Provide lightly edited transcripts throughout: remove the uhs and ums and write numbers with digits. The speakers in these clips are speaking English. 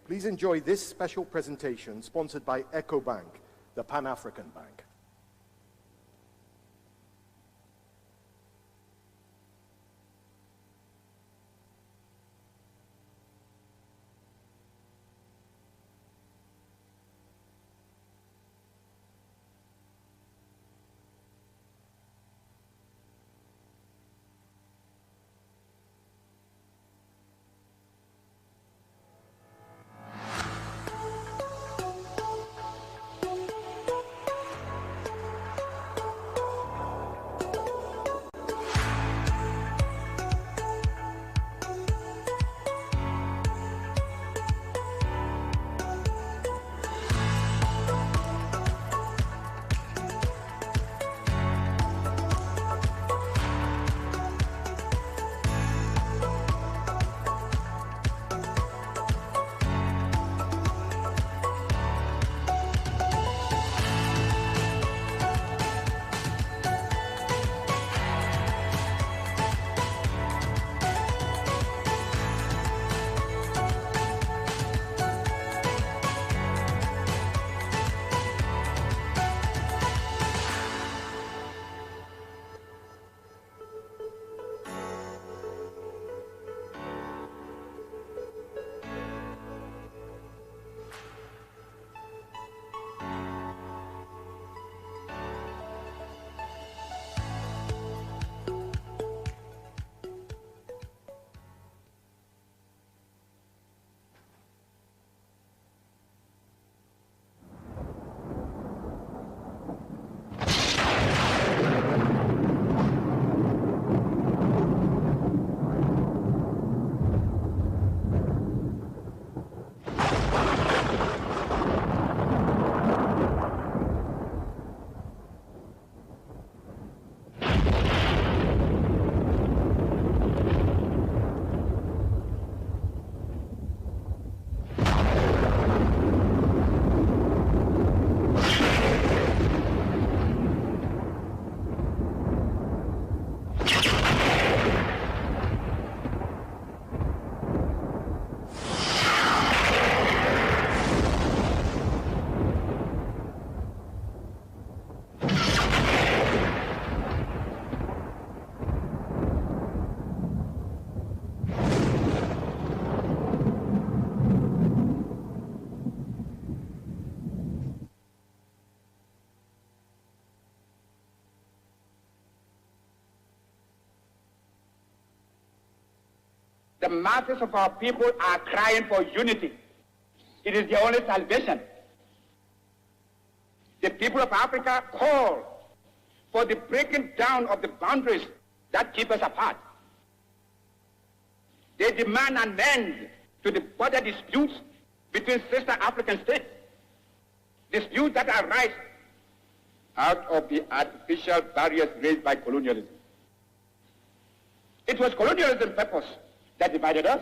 please enjoy this special presentation sponsored by EcoBank, the Pan-African Bank. The masses of our people are crying for unity. It is their only salvation. The people of Africa call for the breaking down of the boundaries that keep us apart. They demand an end to the border disputes between sister African states, disputes that arise out of the artificial barriers raised by colonialism. It was colonialism's purpose that divided us,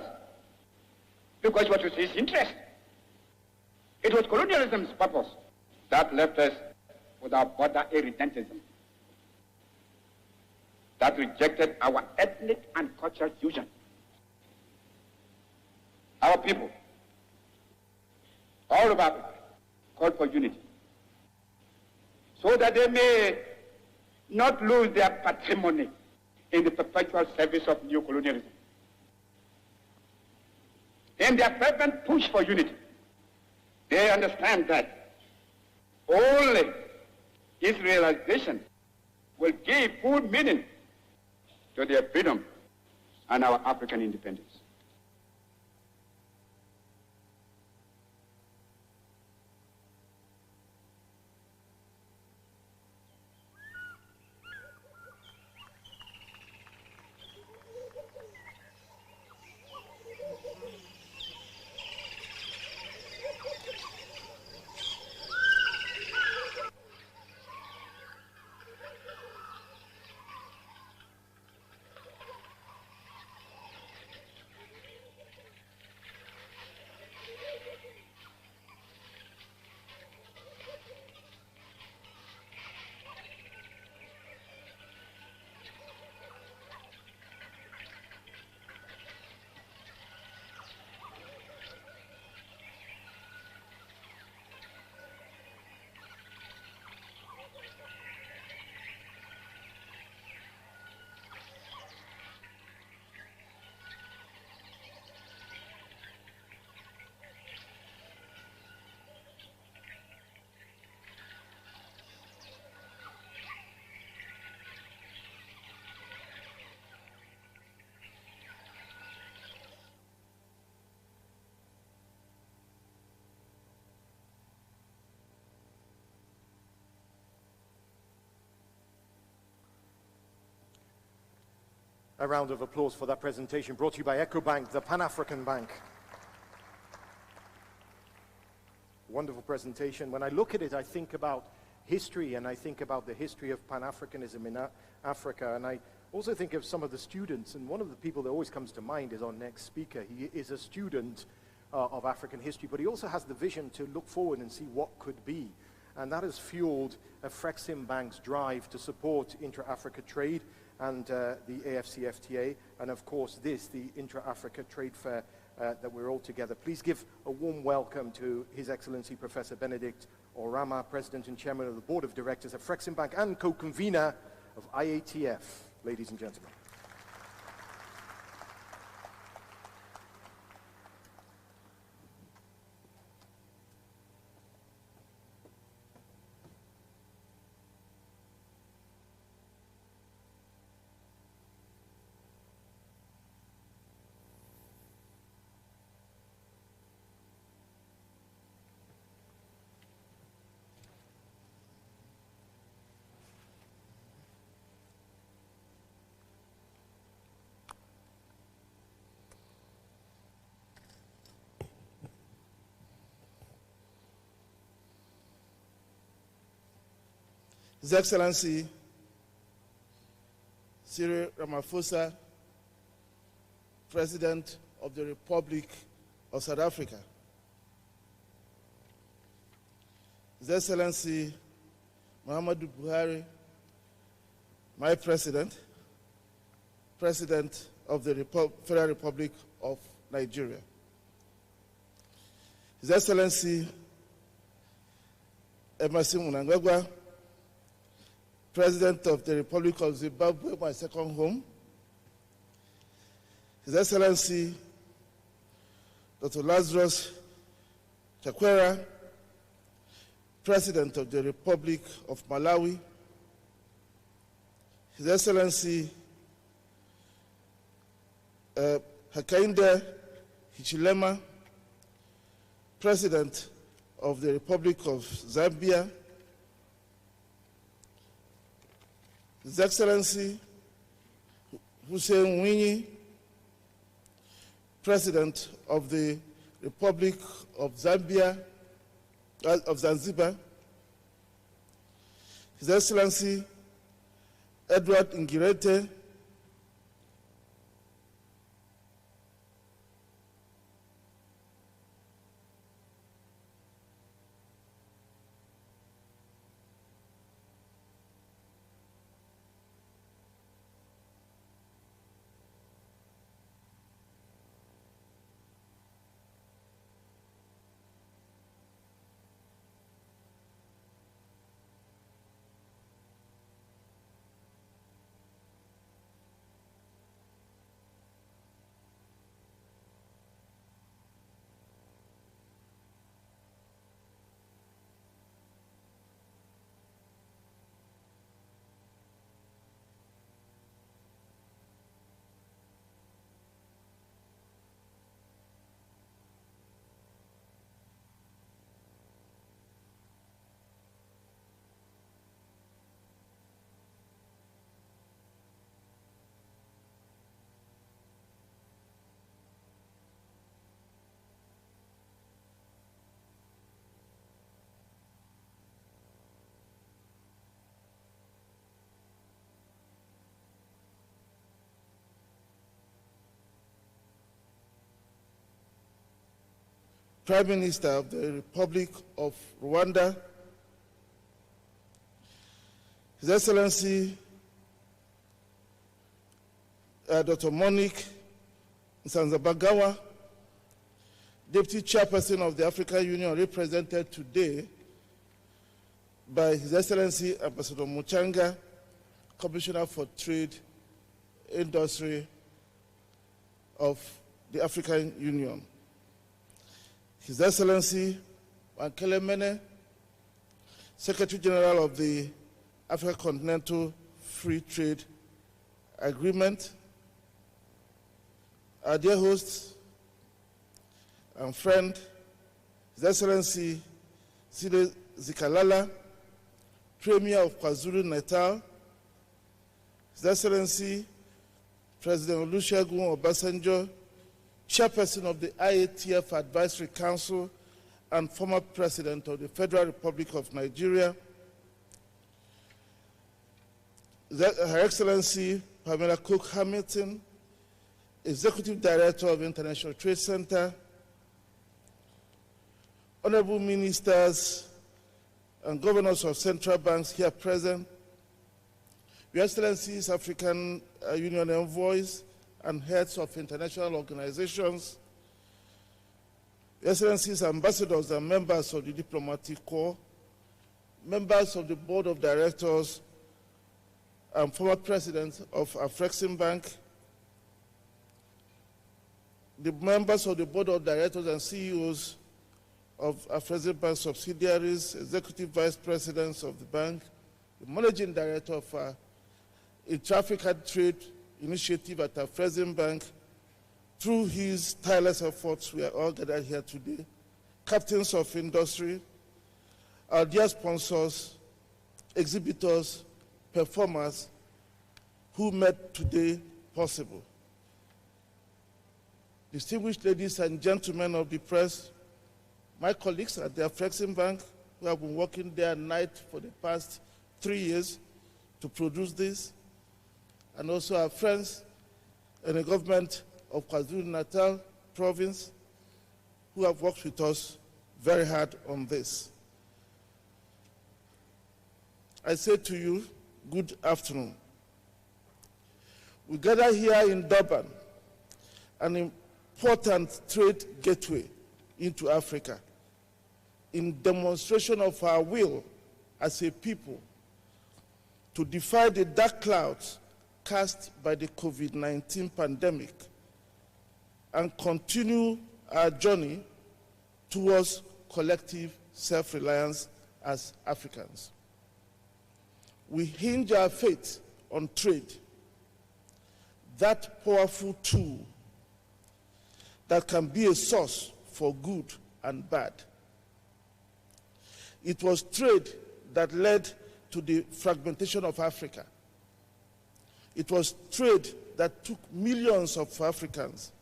because it was to his interest. It was colonialism's purpose that left us with our border irredentism, that rejected our ethnic and cultural fusion. Our people, all of Africa, called for unity, so that they may not lose their patrimony in the perpetual service of neocolonialism. In their fervent push for unity, they understand that only its realization will give full meaning to their freedom and our African independence. a round of applause for that presentation, brought to you by EcoBank, the Pan-African Bank. Wonderful presentation. When I look at it, I think about history, and I think about the history of Pan-Africanism in Africa, and I also think of some of the students, and one of the people that always comes to mind is our next speaker. He is a student of African history, but he also has the vision to look forward and see what could be. And that has fueled Afrexim Bank's drive to support intra-Africa trade and the AFCFTA, and of course this, the Intra-Africa Trade Fair that we're all together. Please give a warm welcome to His Excellency Professor Benedict Orama, President and Chairman of the Board of Directors of Afrexim Bank and co-convener of IATF. Ladies and gentlemen. His Excellency Cyril Ramaphosa, President of the Republic of South Africa. His Excellency Muhammadu Buhari, my President, President of the Federal Republic of Nigeria. His Excellency Emerson Mnangagwa, President of the Republic of Zimbabwe, my second home. His Excellency Dr. Lazarus Chakwera, President of the Republic of Malawi. His Excellency Hakainde Hichilema, President of the Republic of Zambia. His Excellency Hussein Mwinyi, President of the Republic of Zambia, of Zanzibar. His Excellency Edward Ngirete, Prime Minister of the Republic of Rwanda. His Excellency Dr. Monique Nsanzabagawa, Deputy Chairperson of the African Union, represented today by His Excellency Ambassador Muchanga, Commissioner for Trade, Industry of the African Union. His Excellency Wankele Mene, Secretary General of the Africa Continental Free Trade Agreement. Our dear host and friend, His Excellency Sile Zikalala, Premier of KwaZulu-Natal. His Excellency President Olusegun Obasanjo, Chairperson of the IATF Advisory Council and former President of the Federal Republic of Nigeria, Her Excellency Pamela Cook Hamilton, Executive Director of International Trade Center, Honorable Ministers and Governors of Central Banks here present, Your Excellencies, African Union envoys and heads of international organizations, Your Excellencies, ambassadors and members of the diplomatic corps, members of the Board of Directors and former President of Afreximbank, the members of the Board of Directors and CEOs of Afreximbank subsidiaries, Executive Vice Presidents of the bank, the Managing Director of Intra-African Trade Initiative at Afreximbank. Through his tireless efforts, we are all gathered here today. Captains of industry, our dear sponsors, exhibitors, performers who made today possible. Distinguished ladies and gentlemen of the press, my colleagues at the Afreximbank who have been working day and night for the past 3 years to produce this, and also our friends in the government of KwaZulu-Natal province who have worked with us very hard on this. I say to you, good afternoon. We gather here in Durban, an important trade gateway into Africa, in demonstration of our will as a people to defy the dark clouds cast by the COVID-19 pandemic and continue our journey towards collective self-reliance as Africans. We hinge our faith on trade, that powerful tool that can be a source for good and bad. It was trade that led to the fragmentation of Africa. It was trade that took millions of Africans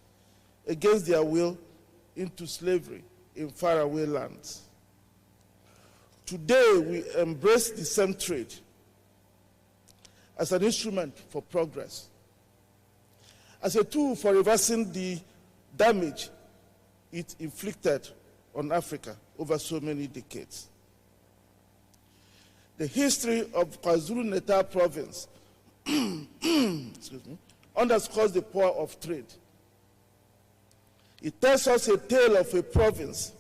against their will into slavery in faraway lands. Today, we embrace the same trade as an instrument for progress, as a tool for reversing the damage it inflicted on Africa over so many decades. The history of KwaZulu-Natal province underscores the power of trade. It tells us a tale of a province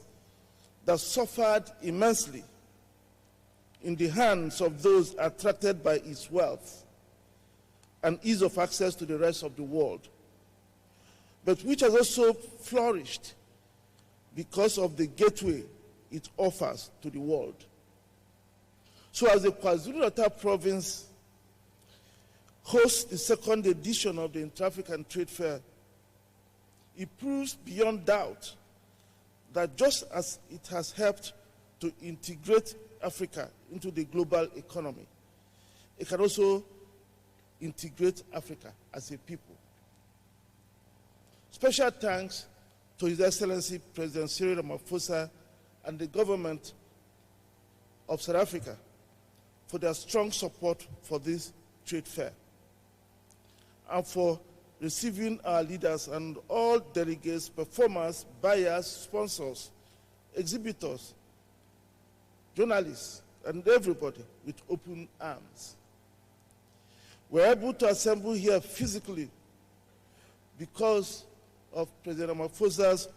that suffered immensely in the hands of those attracted by its wealth and ease of access to the rest of the world, but which has also flourished because of the gateway it offers to the world. So as the KwaZulu-Natal province hosts the second edition of the Intra-African Trade Fair, it proves beyond doubt that just as it has helped to integrate Africa into the global economy, it can also integrate Africa as a people. Special thanks to His Excellency President Cyril Ramaphosa and the government of South Africa for their strong support for this trade fair, and for receiving our leaders and all delegates, performers, buyers, sponsors, exhibitors, journalists, and everybody with open arms. We're able to assemble here physically because of President Ramaphosa's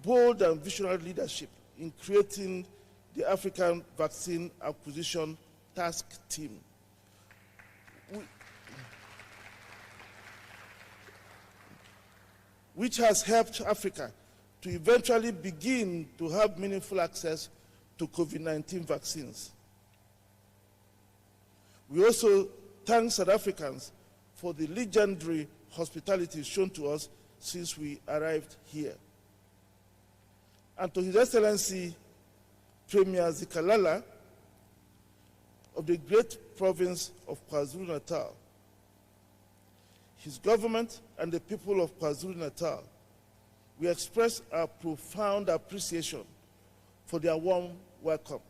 bold and visionary leadership in creating the African Vaccine Acquisition Task Team, which has helped Africa to eventually begin to have meaningful access to COVID-19 vaccines. We also thank South Africans for the legendary hospitality shown to us since we arrived here. And to His Excellency Premier Zikalala of the great province of KwaZulu-Natal, his government, and the people of KwaZulu-Natal, we express our profound appreciation for their warm welcome.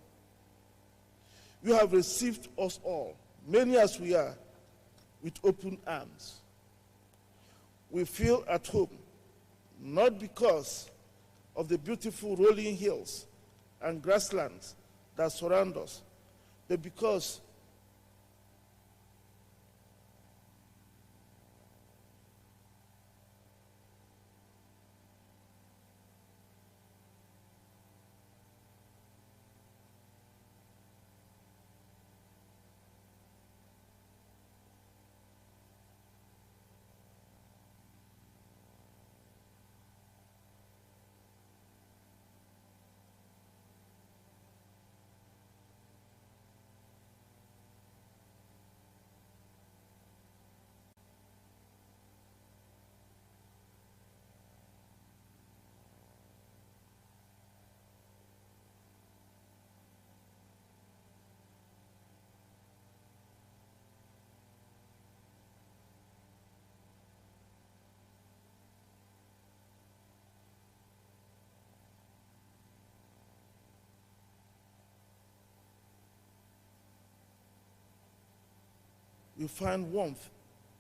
You have received us all, many as we are, with open arms. We feel at home, not because of the beautiful rolling hills and grasslands that surround us, but because you find warmth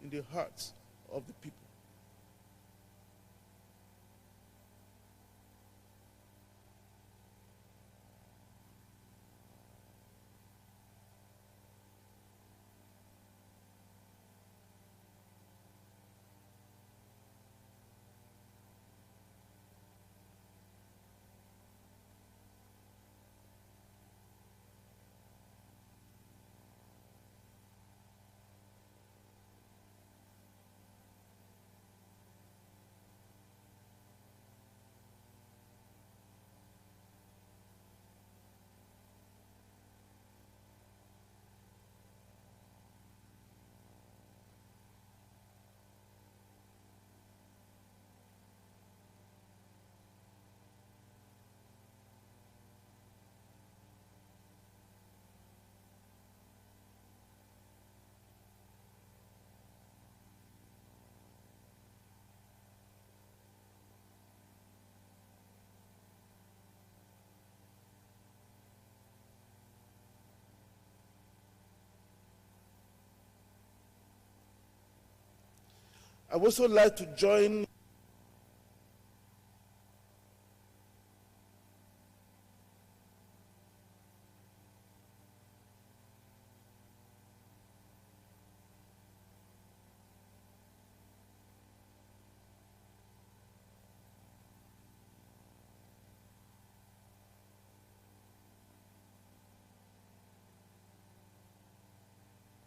in the hearts of the people. I would also like to join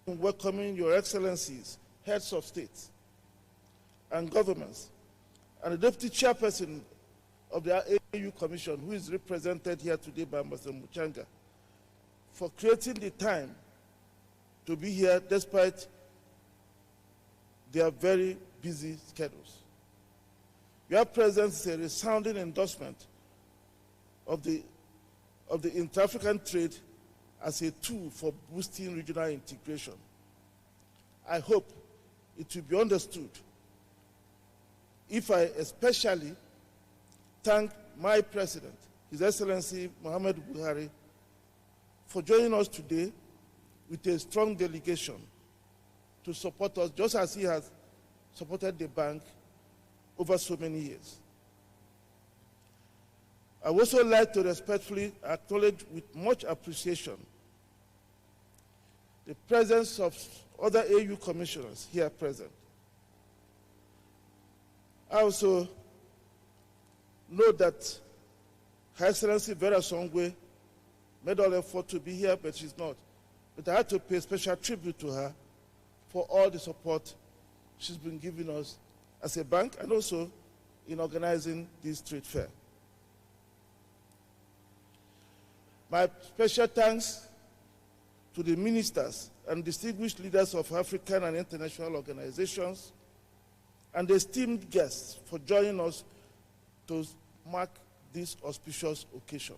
welcoming Your Excellencies, heads of states and governments, and the Deputy Chairperson of the AU Commission, who is represented here today by Mr. Muchanga, for creating the time to be here despite their very busy schedules. Your presence is a resounding endorsement of the Intra-African trade as a tool for boosting regional integration. I hope it will be understood if I especially thank my President, His Excellency Muhammad Buhari, for joining us today with a strong delegation to support us, just as he has supported the bank over so many years. I would also like to respectfully acknowledge with much appreciation the presence of other AU commissioners here present. I also know that Her Excellency Vera Songwe made all effort to be here, but she's not. But I had to pay special tribute to her for all the support she's been giving us as a bank and also in organizing this trade fair. My special thanks to the ministers and distinguished leaders of African and international organizations and the esteemed guests for joining us to mark this auspicious occasion.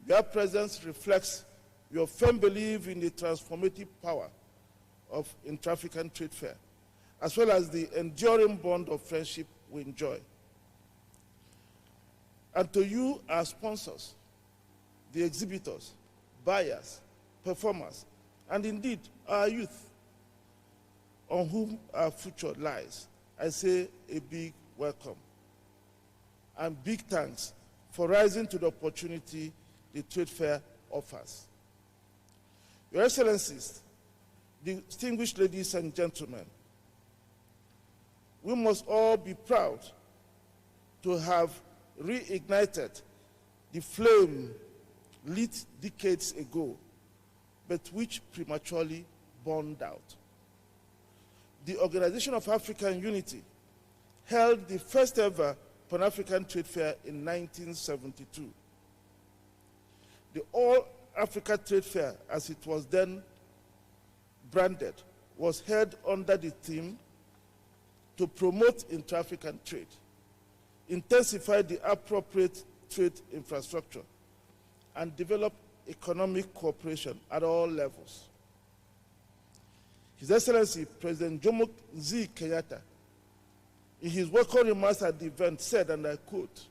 Your presence reflects your firm belief in the transformative power of Intra-African trade fair as well as the enduring bond of friendship we enjoy. And to you, our sponsors, the exhibitors, buyers, performers, and indeed our youth, on whom our future lies, I say a big welcome. And big thanks for rising to the opportunity the trade fair offers. Your Excellencies, distinguished ladies and gentlemen, we must all be proud to have reignited the flame lit decades ago, but which prematurely burned out. The Organization of African Unity held the first ever Pan-African Trade Fair in 1972. The All-Africa Trade Fair, as it was then branded, was held under the theme to promote intra-African trade, intensify the appropriate trade infrastructure, and develop economic cooperation at all levels. His Excellency President Jomo Z. Kenyatta, in his welcome remarks at the event, said, and I quote,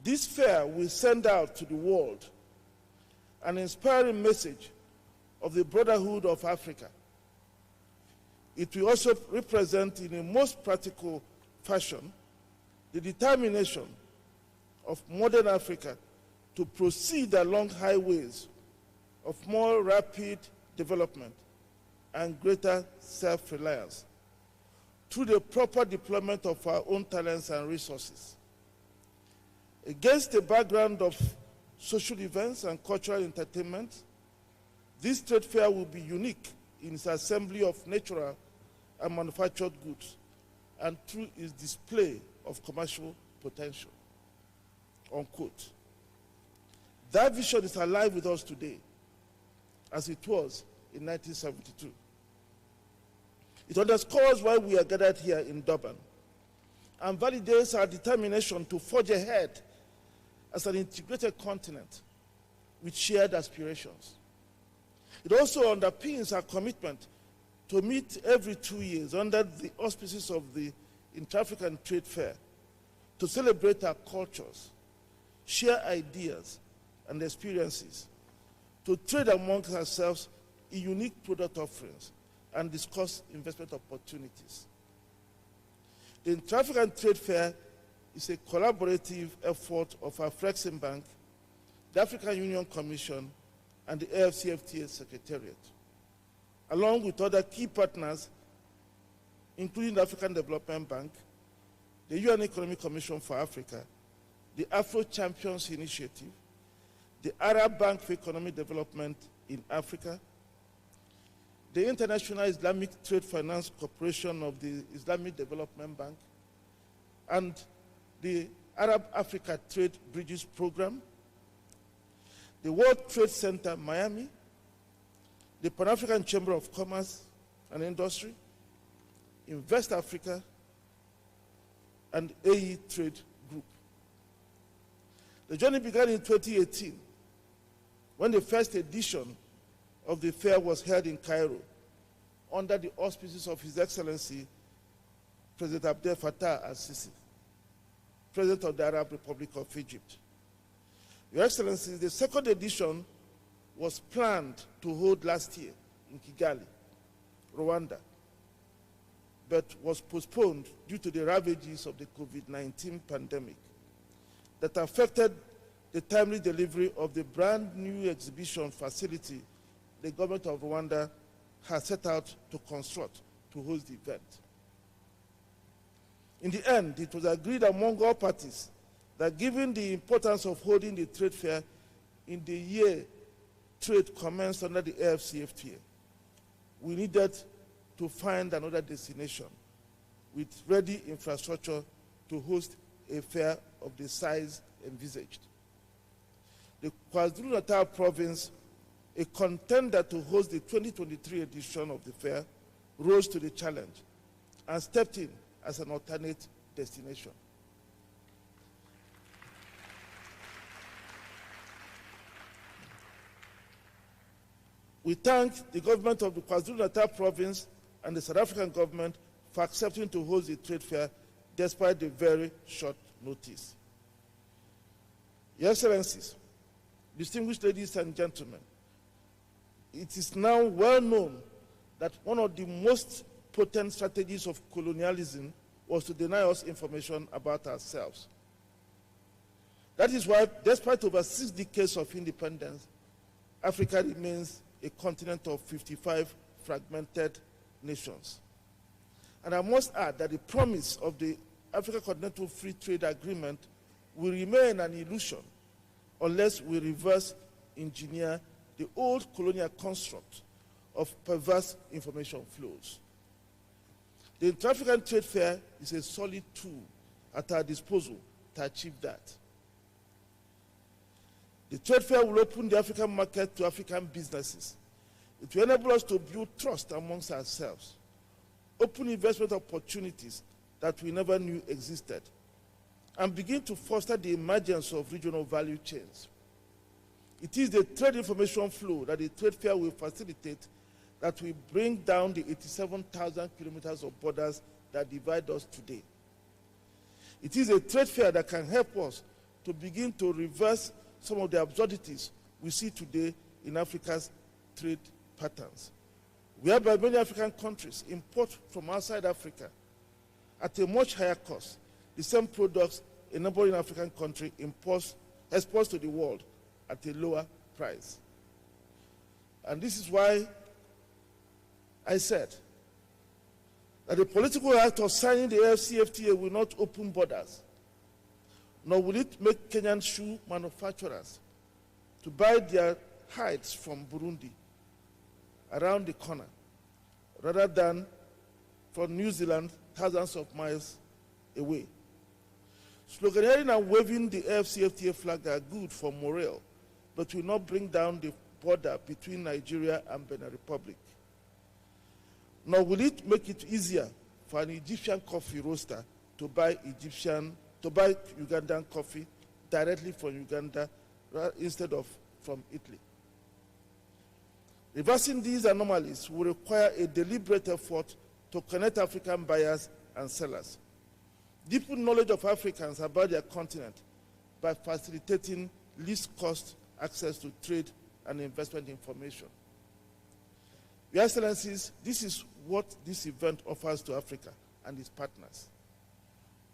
"This fair will send out to the world an inspiring message of the brotherhood of Africa. It will also represent in a most practical fashion the determination of modern Africa to proceed along highways of more rapid development and greater self-reliance through the proper deployment of our own talents and resources. Against a background of social events and cultural entertainment, this trade fair will be unique in its assembly of natural and manufactured goods and through its display of commercial potential." Unquote. That vision is alive with us today, as it was in 1972. It underscores why we are gathered here in Durban and validates our determination to forge ahead as an integrated continent with shared aspirations. It also underpins our commitment to meet every 2 years under the auspices of the Intra-African Trade Fair to celebrate our cultures, share ideas and experiences, to trade amongst ourselves in unique product offerings, and discuss investment opportunities. The Intra-African Trade Fair is a collaborative effort of our Flexing Bank, the African Union Commission, and the AFCFTA Secretariat, along with other key partners, including the African Development Bank, the UN Economic Commission for Africa, the Afro Champions Initiative, the Arab Bank for Economic Development in Africa, the International Islamic Trade Finance Corporation of the Islamic Development Bank, and the Arab Africa Trade Bridges Program, the World Trade Center Miami, the Pan-African Chamber of Commerce and Industry, Invest Africa, and AE Trade Group. The journey began in 2018 when the first edition of the fair was held in Cairo under the auspices of His Excellency President Abdel Fattah al-Sisi, President of the Arab Republic of Egypt. Your Excellency, the second edition was planned to hold last year in Kigali, Rwanda, but was postponed due to the ravages of the COVID-19 pandemic that affected the timely delivery of the brand new exhibition facility the government of Rwanda has set out to construct to host the event. In the end, it was agreed among all parties that given the importance of holding the trade fair in the year trade commenced under the AFCFTA, we needed to find another destination with ready infrastructure to host a fair of the size envisaged. The KwaZulu-Natal province, a contender to host the 2023 edition of the fair, rose to the challenge and stepped in as an alternate destination. We thank the government of the KwaZulu-Natal province and the South African government for accepting to host the trade fair despite the very short notice. Your Excellencies, distinguished ladies and gentlemen, it is now well known that one of the most potent strategies of colonialism was to deny us information about ourselves. That is why, despite over 6 decades of independence, Africa remains a continent of 55 fragmented nations. And I must add that the promise of the Africa Continental Free Trade Agreement will remain an illusion unless we reverse engineer the old colonial construct of perverse information flows. The Intra-African Trade Fair is a solid tool at our disposal to achieve that. The trade fair will open the African market to African businesses. It will enable us to build trust amongst ourselves, open investment opportunities that we never knew existed, and begin to foster the emergence of regional value chains. It is the trade information flow that the trade fair will facilitate that will bring down the 87,000 kilometers of borders that divide us today. It is a trade fair that can help us to begin to reverse some of the absurdities we see today in Africa's trade patterns, whereby many African countries import from outside Africa at a much higher cost the same products a neighboring African country exports to the world at a lower price. And this is why I said that the political act of signing the AfCFTA will not open borders, nor will it make Kenyan shoe manufacturers to buy their hides from Burundi around the corner, rather than from New Zealand thousands of miles away. Sloganeering and waving the AfCFTA flag are good for morale, but will not bring down the border between Nigeria and Benin Republic. Nor will it make it easier for an Egyptian coffee roaster to buy Ugandan coffee directly from Uganda instead of from Italy. Reversing these anomalies will require a deliberate effort to connect African buyers and sellers, deepen knowledge of Africans about their continent by facilitating least cost access to trade and investment information. Your Excellencies, this is what this event offers to Africa and its partners.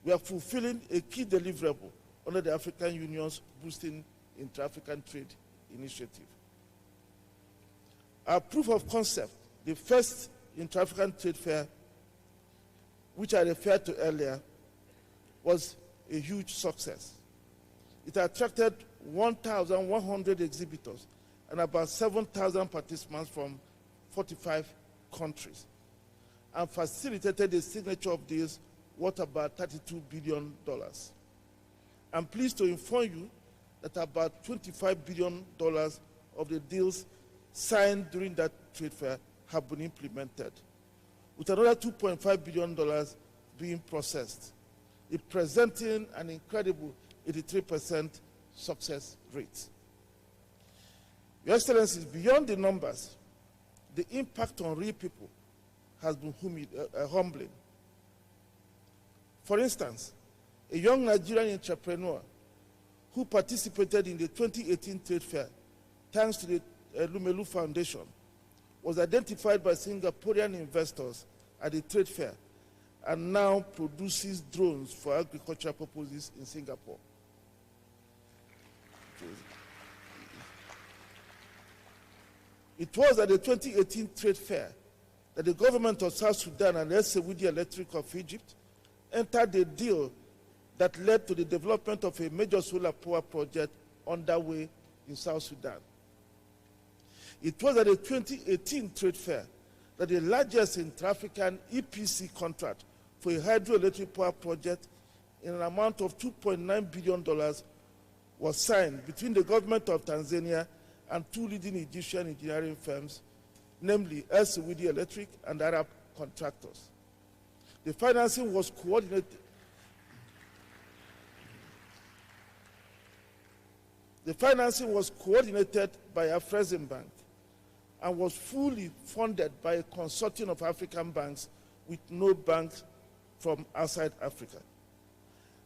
We are fulfilling a key deliverable under the African Union's Boosting Intra-African Trade Initiative. Our proof of concept, the first Intra-African Trade Fair, which I referred to earlier, was a huge success. It attracted 1,100 exhibitors and about 7,000 participants from 45 countries, and facilitated the signature of deals worth about $32 billion. I'm pleased to inform you that about $25 billion of the deals signed during that trade fair have been implemented, with another $2.5 billion being processed, representing an incredible 83% success rate. Your Excellencies, beyond the numbers, the impact on real people has been humbling. For instance, a young Nigerian entrepreneur who participated in the 2018 trade fair, thanks to the Lumelu Foundation, was identified by Singaporean investors at the trade fair and now produces drones for agricultural purposes in Singapore. It was at the 2018 trade fair that the government of South Sudan and Saudi Electric of Egypt entered a deal that led to the development of a major solar power project underway in South Sudan. It was at the 2018 trade fair that the largest Intra-African EPC contract for a hydroelectric power project in an amount of $2.9 billion was signed between the government of Tanzania and two leading Egyptian engineering firms, namely Saudi Electric and Arab contractors. The financing was coordinated. The financing was coordinated by Afreximbank and was fully funded by a consortium of African banks with no banks from outside Africa.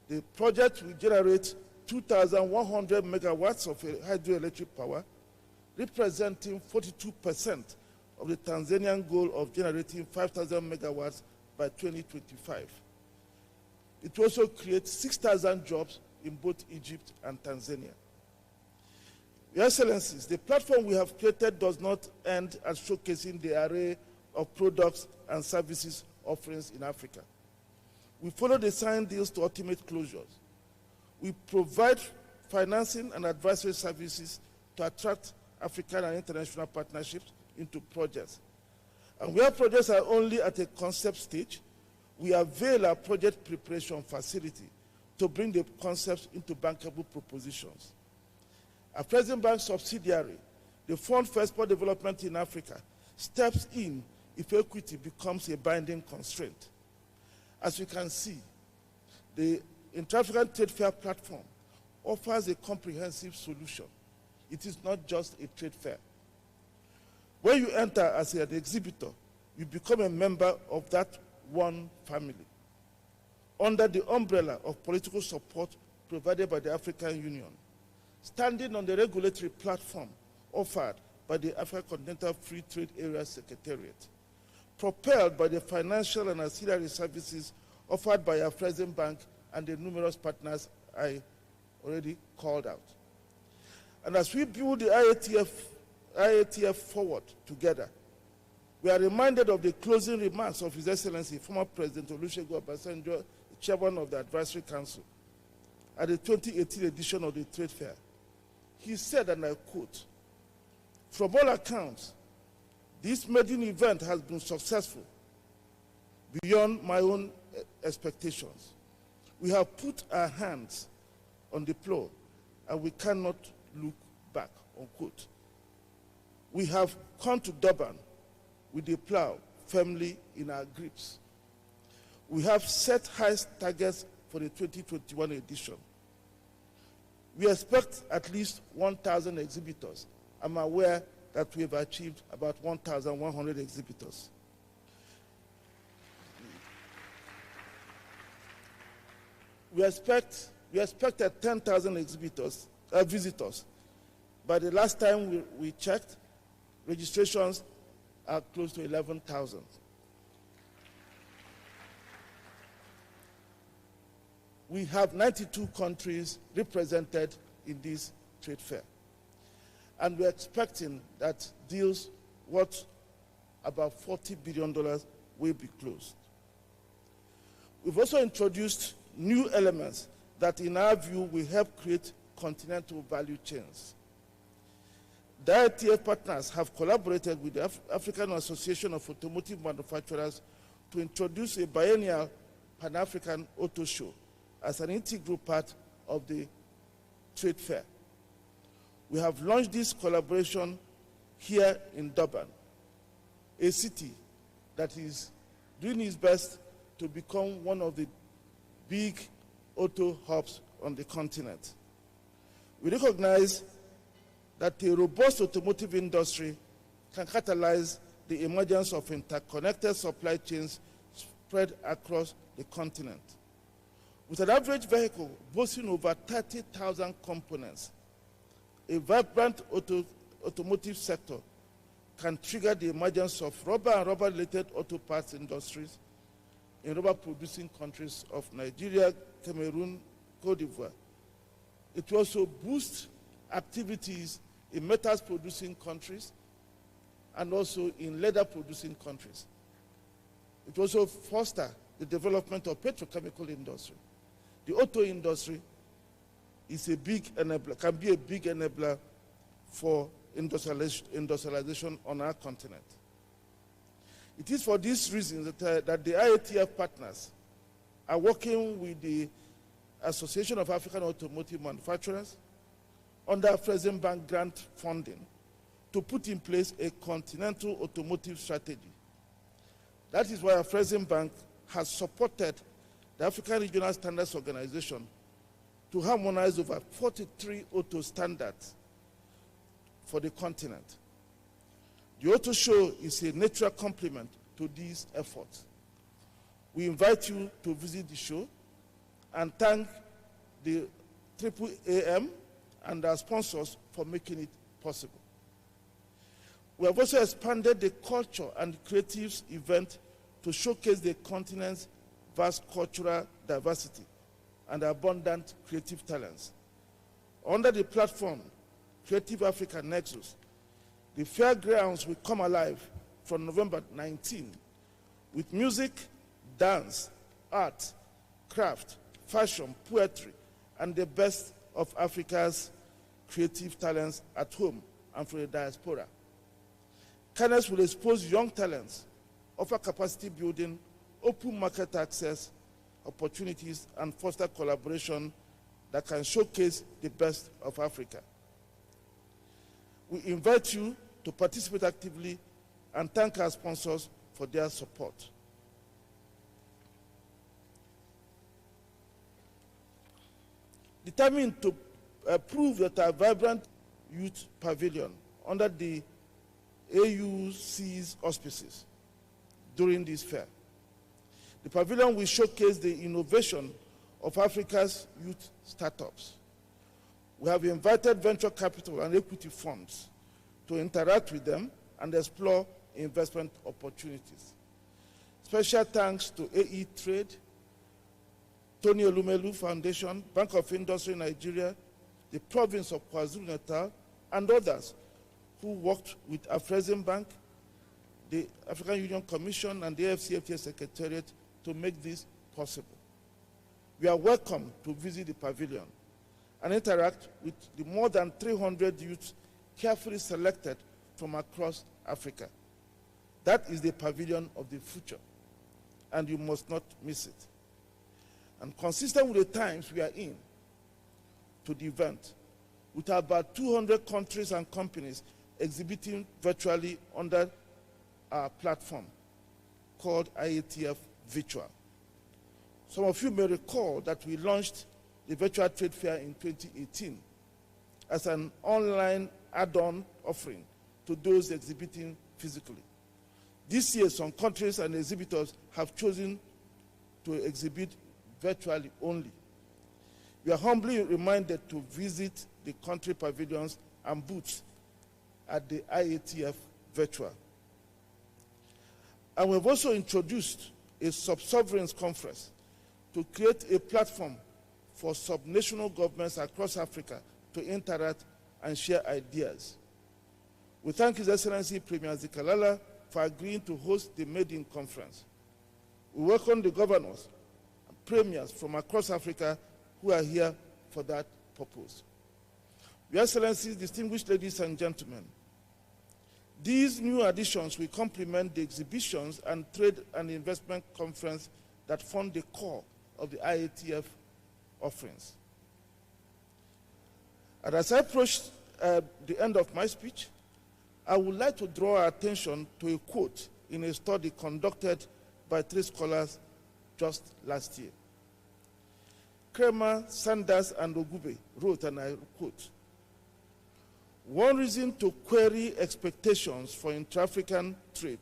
The project will generate 2,100 megawatts of hydroelectric power, representing 42% of the Tanzanian goal of generating 5,000 megawatts by 2025. It will also create 6,000 jobs in both Egypt and Tanzania. Your Excellencies, the platform we have created does not end at showcasing the array of products and services offerings in Africa. We follow the signed deals to ultimate closures. We provide financing and advisory services to attract African and international partnerships into projects. And where projects are only at a concept stage, we avail our project preparation facility to bring the concepts into bankable propositions. A Present Bank subsidiary, the Fund for Export Development in Africa, steps in if equity becomes a binding constraint. As you can see, the Intra-African Trade Fair platform offers a comprehensive solution. It is not just a trade fair. When you enter as an exhibitor, you become a member of that one family, under the umbrella of political support provided by the African Union, standing on the regulatory platform offered by the African Continental Free Trade Area Secretariat, propelled by the financial and ancillary services offered by our Present Bank and the numerous partners I already called out. And as we build the IATF forward together, we are reminded of the closing remarks of His Excellency, former President Olusegun Obasanjo, Chairman of the Advisory Council, at the 2018 edition of the Trade Fair. He said, and I quote, "From all accounts, this maiden event has been successful beyond my own expectations. We have put our hands on the plow and we cannot look back," unquote. We have come to Durban with the plow firmly in our grips. We have set high targets for the 2021 edition. We expect at least 1,000 exhibitors. I'm aware that we have achieved about 1,100 exhibitors. We expected 10,000 visitors. By the last time we checked, registrations are close to 11,000. We have 92 countries represented in this trade fair. And we're expecting that deals worth about $40 billion will be closed. We've also introduced new elements that, in our view, will help create continental value chains. The IATF partners have collaborated with the African Association of Automotive Manufacturers to introduce a biennial Pan-African Auto Show as an integral part of the trade fair. We have launched this collaboration here in Durban, a city that is doing its best to become one of the big auto hubs on the continent. We recognize that a robust automotive industry can catalyze the emergence of interconnected supply chains spread across the continent. With an average vehicle boasting over 30,000 components, a vibrant automotive sector can trigger the emergence of rubber and rubber-related auto parts industries in rubber-producing countries of Nigeria, Cameroon, Cote d'Ivoire. It will also boost activities in metals-producing countries and also in leather-producing countries. It will also foster the development of petrochemical industry. The auto industry is a big enabler, can be a big enabler for industrialization on our continent. It is for this reason that the IATF partners are working with the Association of African Automotive Manufacturers under Present Bank grant funding to put in place a continental automotive strategy. That is why our Present Bank has supported the African Regional Standards Organization to harmonize over 43 auto standards for the continent. The Auto Show is a natural complement to these efforts. We invite you to visit the show and thank the AAAM and our sponsors for making it possible. We have also expanded the culture and creatives event to showcase the continent's vast cultural diversity and abundant creative talents. Under the platform Creative Africa Nexus, the fairgrounds will come alive from November 19 with music, dance, art, craft, fashion, poetry, and the best of Africa's creative talents at home and for the diaspora. Cannes will expose young talents, offer capacity building, open market access, opportunities, and foster collaboration that can showcase the best of Africa. We invite you to participate actively and thank our sponsors for their support. Determined to prove that our vibrant youth pavilion under the AUC's auspices during this fair. The pavilion will showcase the innovation of Africa's youth startups. We have invited venture capital and equity firms to interact with them and explore investment opportunities. Special thanks to AE Trade, Tony Olumelu Foundation, Bank of Industry Nigeria, the province of KwaZulu-Natal, and others who worked with Afreximbank, the African Union Commission, and the AFCFTA Secretariat to make this possible. We are welcome to visit the pavilion and interact with the more than 300 youths carefully selected from across Africa. That is the pavilion of the future, and you must not miss it. And consistent with the times we are in to the event, with about 200 countries and companies exhibiting virtually under our platform called IATF Virtual. Some of you may recall that we launched the virtual trade fair in 2018 as an online add-on offering to those exhibiting physically. This year, some countries and exhibitors have chosen to exhibit virtually only. We are humbly reminded to visit the country pavilions and booths at the IATF Virtual. And we've also introduced a sub-sovereigns conference to create a platform for subnational governments across Africa to interact and share ideas. We thank His Excellency Premier Zikalala for agreeing to host the Made-in Conference. We welcome the governors and premiers from across Africa who are here for that purpose. Your Excellencies, distinguished ladies and gentlemen, these new additions will complement the exhibitions and trade and investment conference that form the core of the IATF offerings. And as I approach the end of my speech, I would like to draw our attention to a quote in a study conducted by 3 scholars just last year. Kramer, Sanders, and Ogube wrote, and I quote, "One reason to query expectations for intra-African trade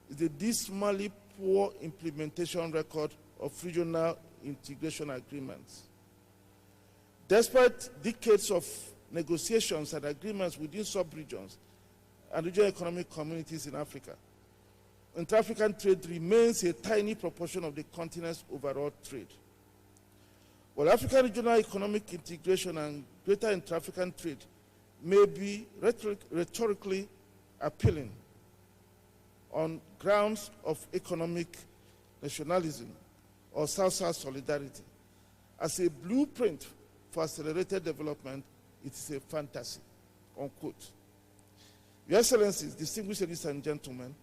is the dismally poor implementation record of regional integration agreements. Despite decades of negotiations and agreements within sub-regions and regional economic communities in Africa, intra-African trade remains a tiny proportion of the continent's overall trade. While African regional economic integration and greater intra-African trade may be rhetorically appealing on grounds of economic nationalism or South-South solidarity, as a blueprint for accelerated development, it is a fantasy," unquote. Your Excellencies, distinguished ladies and gentlemen,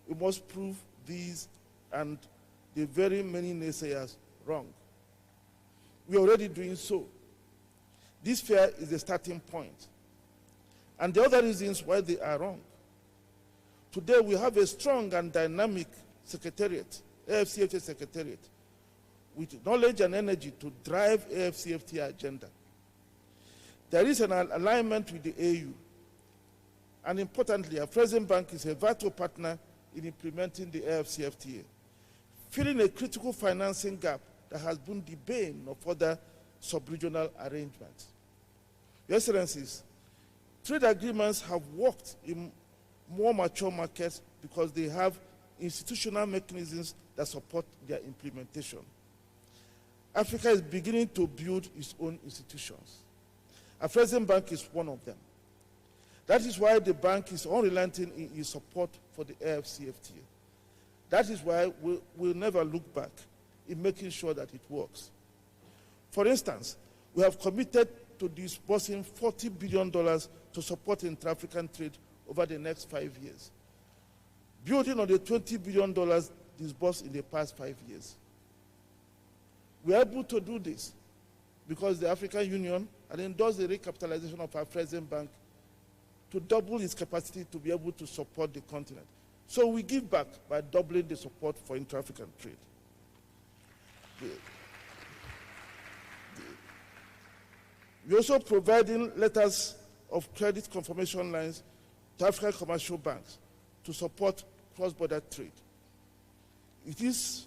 we must prove these and the very many naysayers wrong. We are already doing so. This fair is the starting point, and the other reasons why they are wrong. Today we have a strong and dynamic secretariat, AFCFTA Secretariat, with knowledge and energy to drive AFCFTA agenda. There is an alignment with the AU And importantly, Afreximbank is a vital partner in implementing the AfCFTA, filling a critical financing gap that has been the bane of other sub-regional arrangements. Your Excellencies, trade agreements have worked in more mature markets because they have institutional mechanisms that support their implementation. Africa is beginning to build its own institutions. Afreximbank is one of them. That is why the bank is unrelenting in its support for the AfCFTA. That is why we'll never look back in making sure that it works. For instance, we have committed to disbursing $40 billion to support intra-African trade over the next 5 years, building on the $20 billion disbursed in the past 5 years. We are able to do this because the African Union had endorsed the recapitalization of Afreximbank to double its capacity to be able to support the continent. So we give back by doubling the support for intra-African trade. We're also providing letters of credit confirmation lines to African commercial banks to support cross-border trade. It is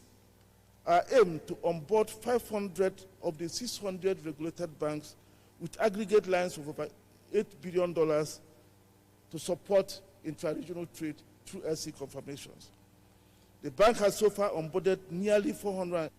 our aim to onboard 500 of the 600 regulated banks with aggregate lines of over $8 billion to support intra-regional trade through LC confirmations. The bank has so far onboarded nearly 400.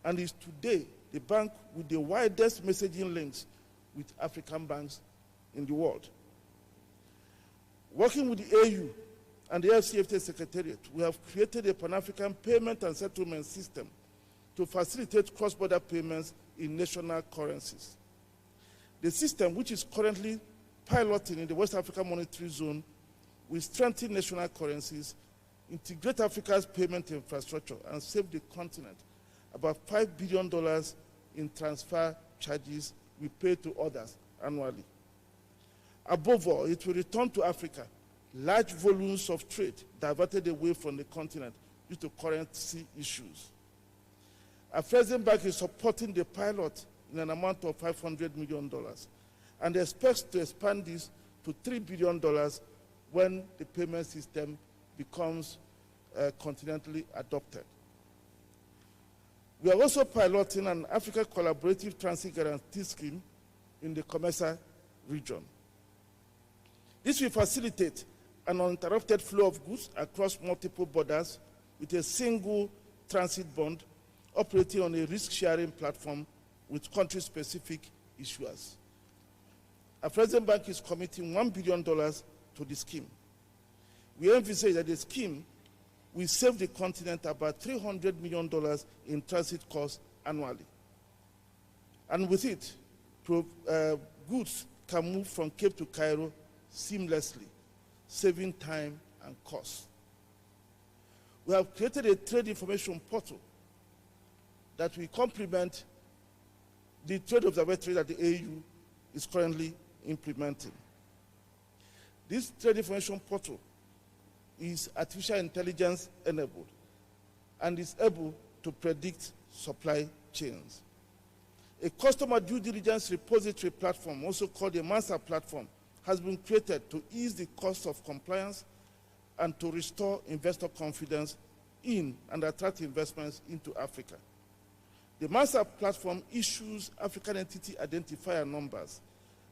And is today the bank with the widest messaging links with African banks in the world. Working with the AU and the AfCFTA Secretariat, we have created a Pan-African payment and settlement system to facilitate cross-border payments in national currencies. The system, which is currently piloting in the West African Monetary Zone, will strengthen national currencies, integrate Africa's payment infrastructure, and save the continent about $5 billion in transfer charges we pay to others annually. Above all, it will return to Africa large volumes of trade diverted away from the continent due to currency issues. Afreximbank is supporting the pilot in an amount of $500 million and expects to expand this to $3 billion when the payment system becomes continentally adopted. We are also piloting an Africa Collaborative Transit Guarantee Scheme in the COMESA region. This will facilitate an uninterrupted flow of goods across multiple borders with a single transit bond operating on a risk-sharing platform with country-specific issuers. Afreximbank is committing $1 billion to the scheme. We envisage that the scheme will save the continent about $300 million in transit costs annually. And with it, goods can move from Cape to Cairo seamlessly, saving time and cost. We have created a trade information portal that will complement the trade observatory that the AU is currently implementing. This trade information portal is artificial intelligence enabled and is able to predict supply chains. A customer due diligence repository platform, also called a MASA platform, has been created to ease the cost of compliance and to restore investor confidence in and attract investments into Africa. The MASA platform issues African entity identifier numbers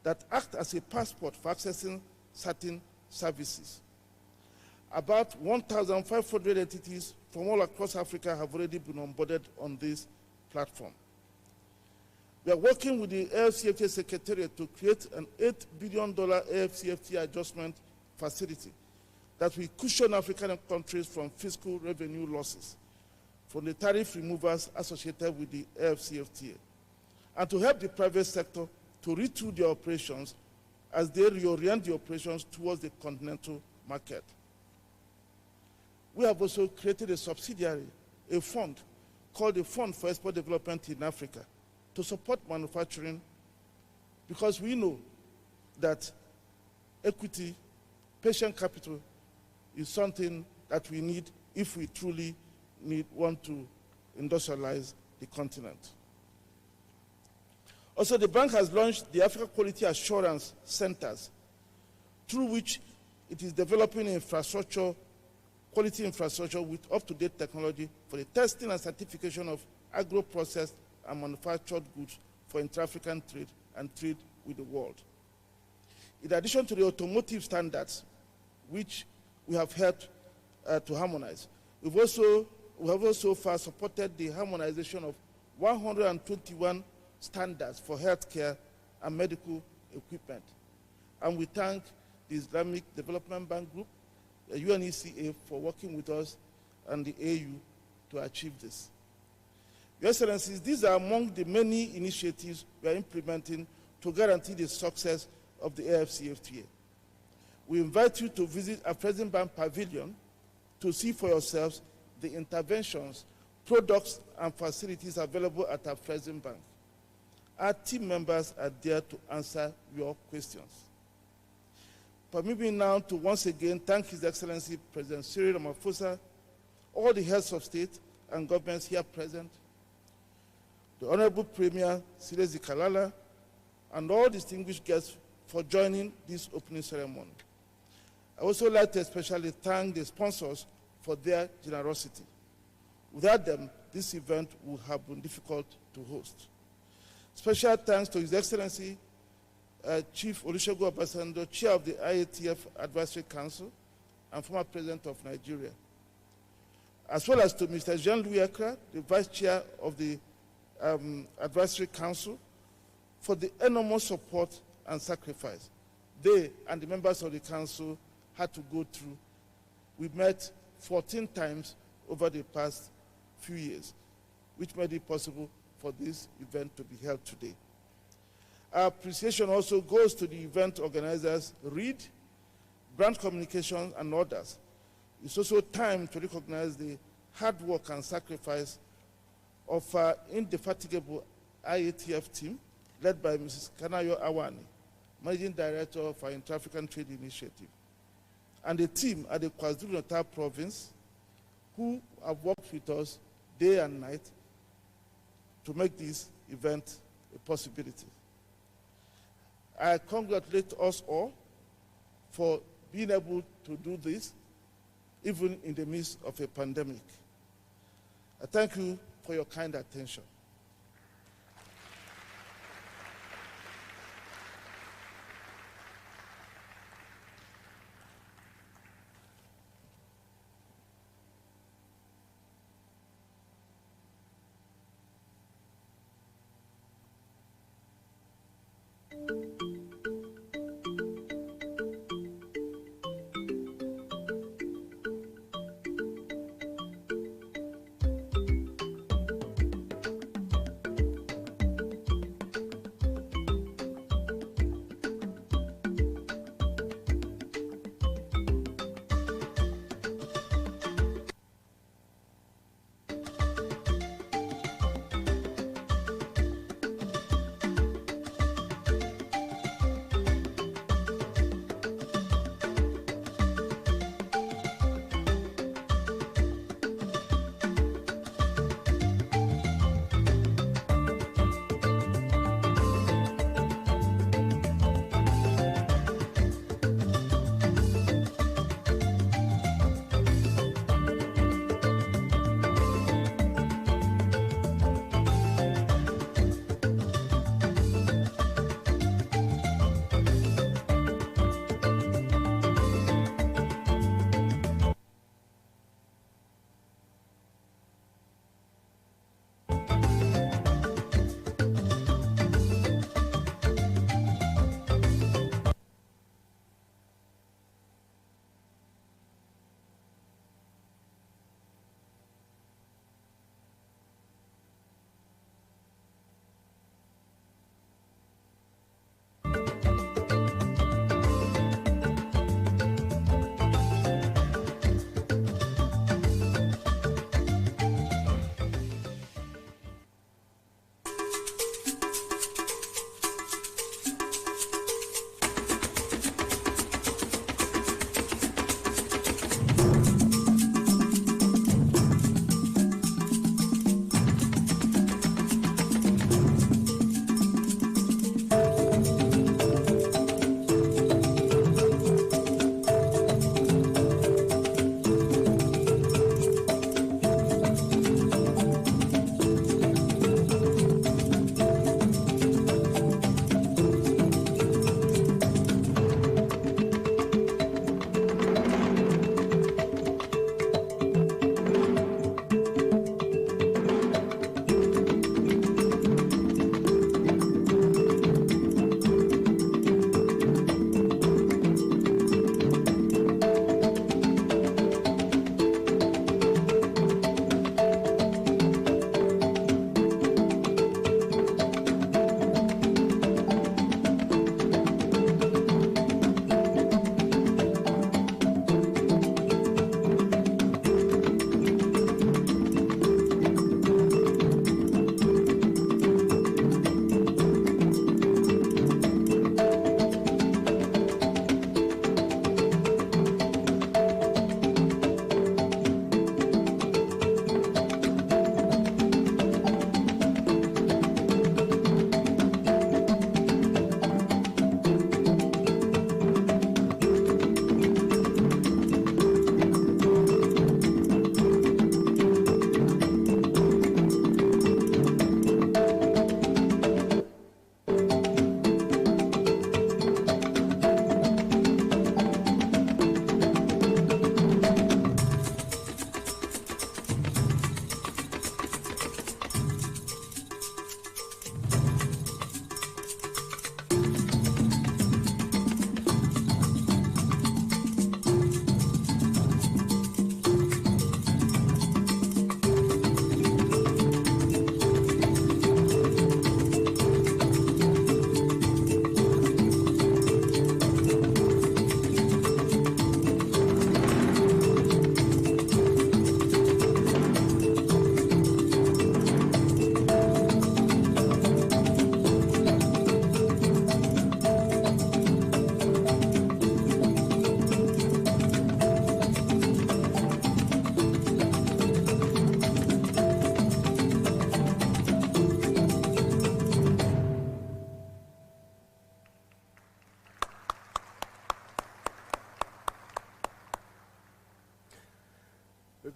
that act as a passport for accessing certain services. About 1,500 entities from all across Africa have already been onboarded on this platform. We are working with the AFCFTA Secretariat to create an $8 billion AFCFTA adjustment facility that will cushion African countries from fiscal revenue losses from the tariff removals associated with the AFCFTA, and to help the private sector to retool their operations as they reorient the operations towards the continental market. We have also created a subsidiary, a fund called the Fund for Export Development in Africa, to support manufacturing, because we know that equity, patient capital is something that we need if we truly want to industrialize the continent. Also, the bank has launched the Africa Quality Assurance Centers, through which it is developing infrastructure, quality infrastructure with up-to-date technology for the testing and certification of agro-processed and manufactured goods for intra-African trade and trade with the world. In addition to the automotive standards, which we have helped to harmonize, we have also far supported the harmonization of 121 standards for healthcare and medical equipment. And we thank the Islamic Development Bank Group, the UNECA, for working with us and the AU to achieve this. Your Excellencies, these are among the many initiatives we are implementing to guarantee the success of the AFCFTA. We invite you to visit our Present Bank Pavilion to see for yourselves the interventions, products, and facilities available at our Present Bank. Our team members are there to answer your questions. Permit me now to once again thank His Excellency President Cyril Ramaphosa, all the heads of state and governments here present, the Honorable Premier Silesi Kalala, and all distinguished guests for joining this opening ceremony. I also like to especially thank the sponsors for their generosity. Without them, this event would have been difficult to host. Special thanks to His Excellency Chief Olusegun Obasanjo, Chair of the IATF Advisory Council and former President of Nigeria, as well as to Mr. Jean-Louis Ekra, the Vice Chair of the Advisory Council, for the enormous support and sacrifice they and the members of the Council had to go through. We met 14 times over the past few years, which made it possible for this event to be held today. Our appreciation also goes to the event organizers, READ, Brand Communication, and others. It's also time to recognize the hard work and sacrifice of our indefatigable IATF team, led by Mrs. Kanayo Awani, Managing Director of our Intra-African Trade Initiative, and the team at the KwaZulu-Natal province, who have worked with us day and night to make this event a possibility. I congratulate us all for being able to do this, even in the midst of a pandemic. I thank you for your kind attention.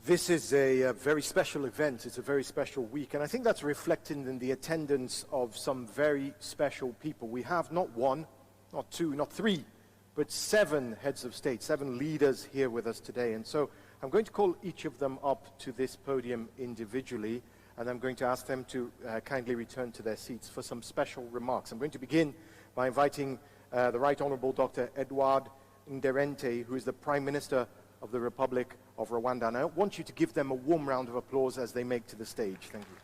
This is a very special event. It's a very special week, and I think that's reflected in the attendance of some very special people. We have not one, not two, not three, but 7 heads of state, 7 leaders here with us today. And so I'm going to call each of them up to this podium individually, and I'm going to ask them to kindly return to their seats for some special remarks. I'm going to begin by inviting the Right Honourable Dr. Edouard Nderente, who is the Prime Minister of the Republic of Rwanda. And I want you to give them a warm round of applause as they make to the stage. Thank you.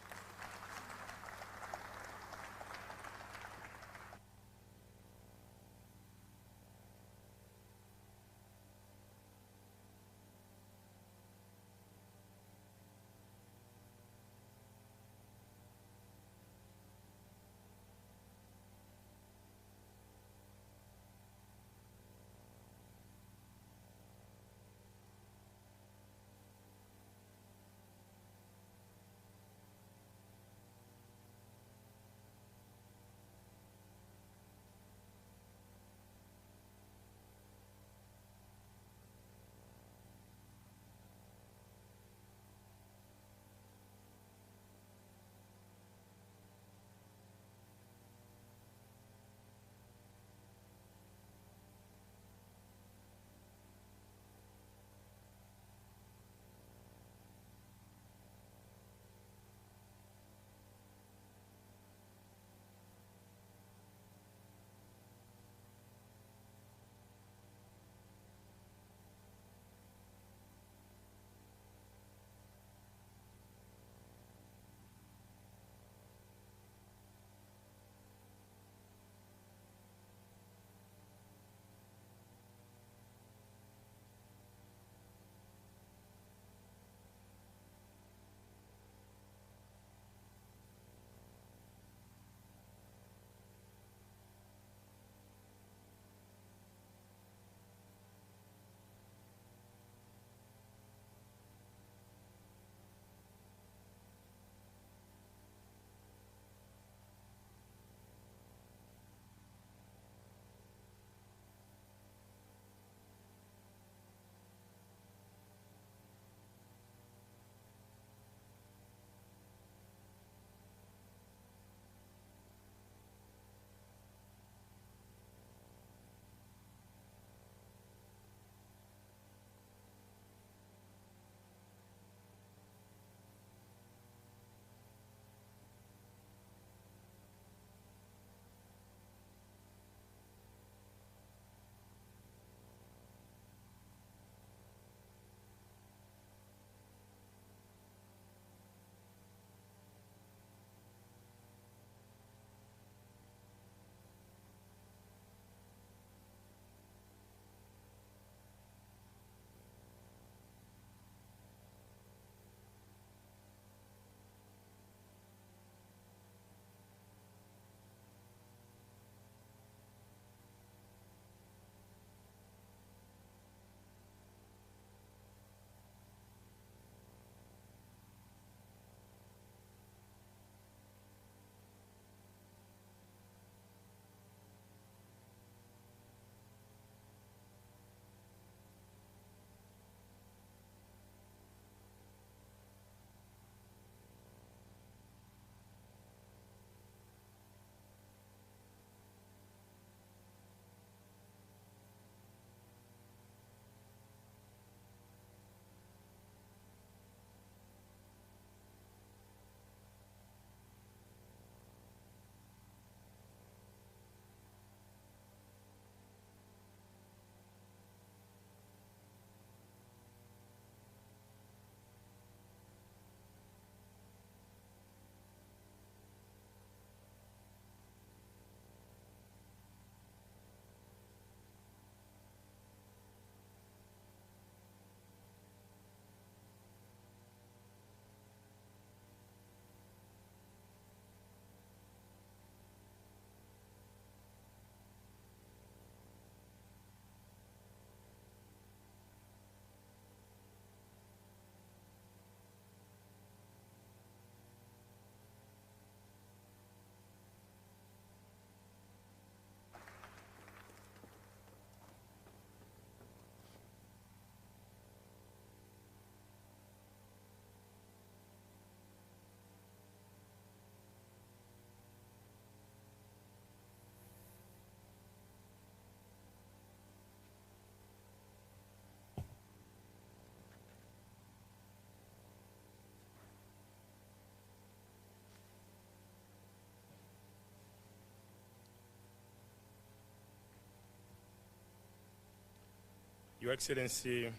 Your Excellency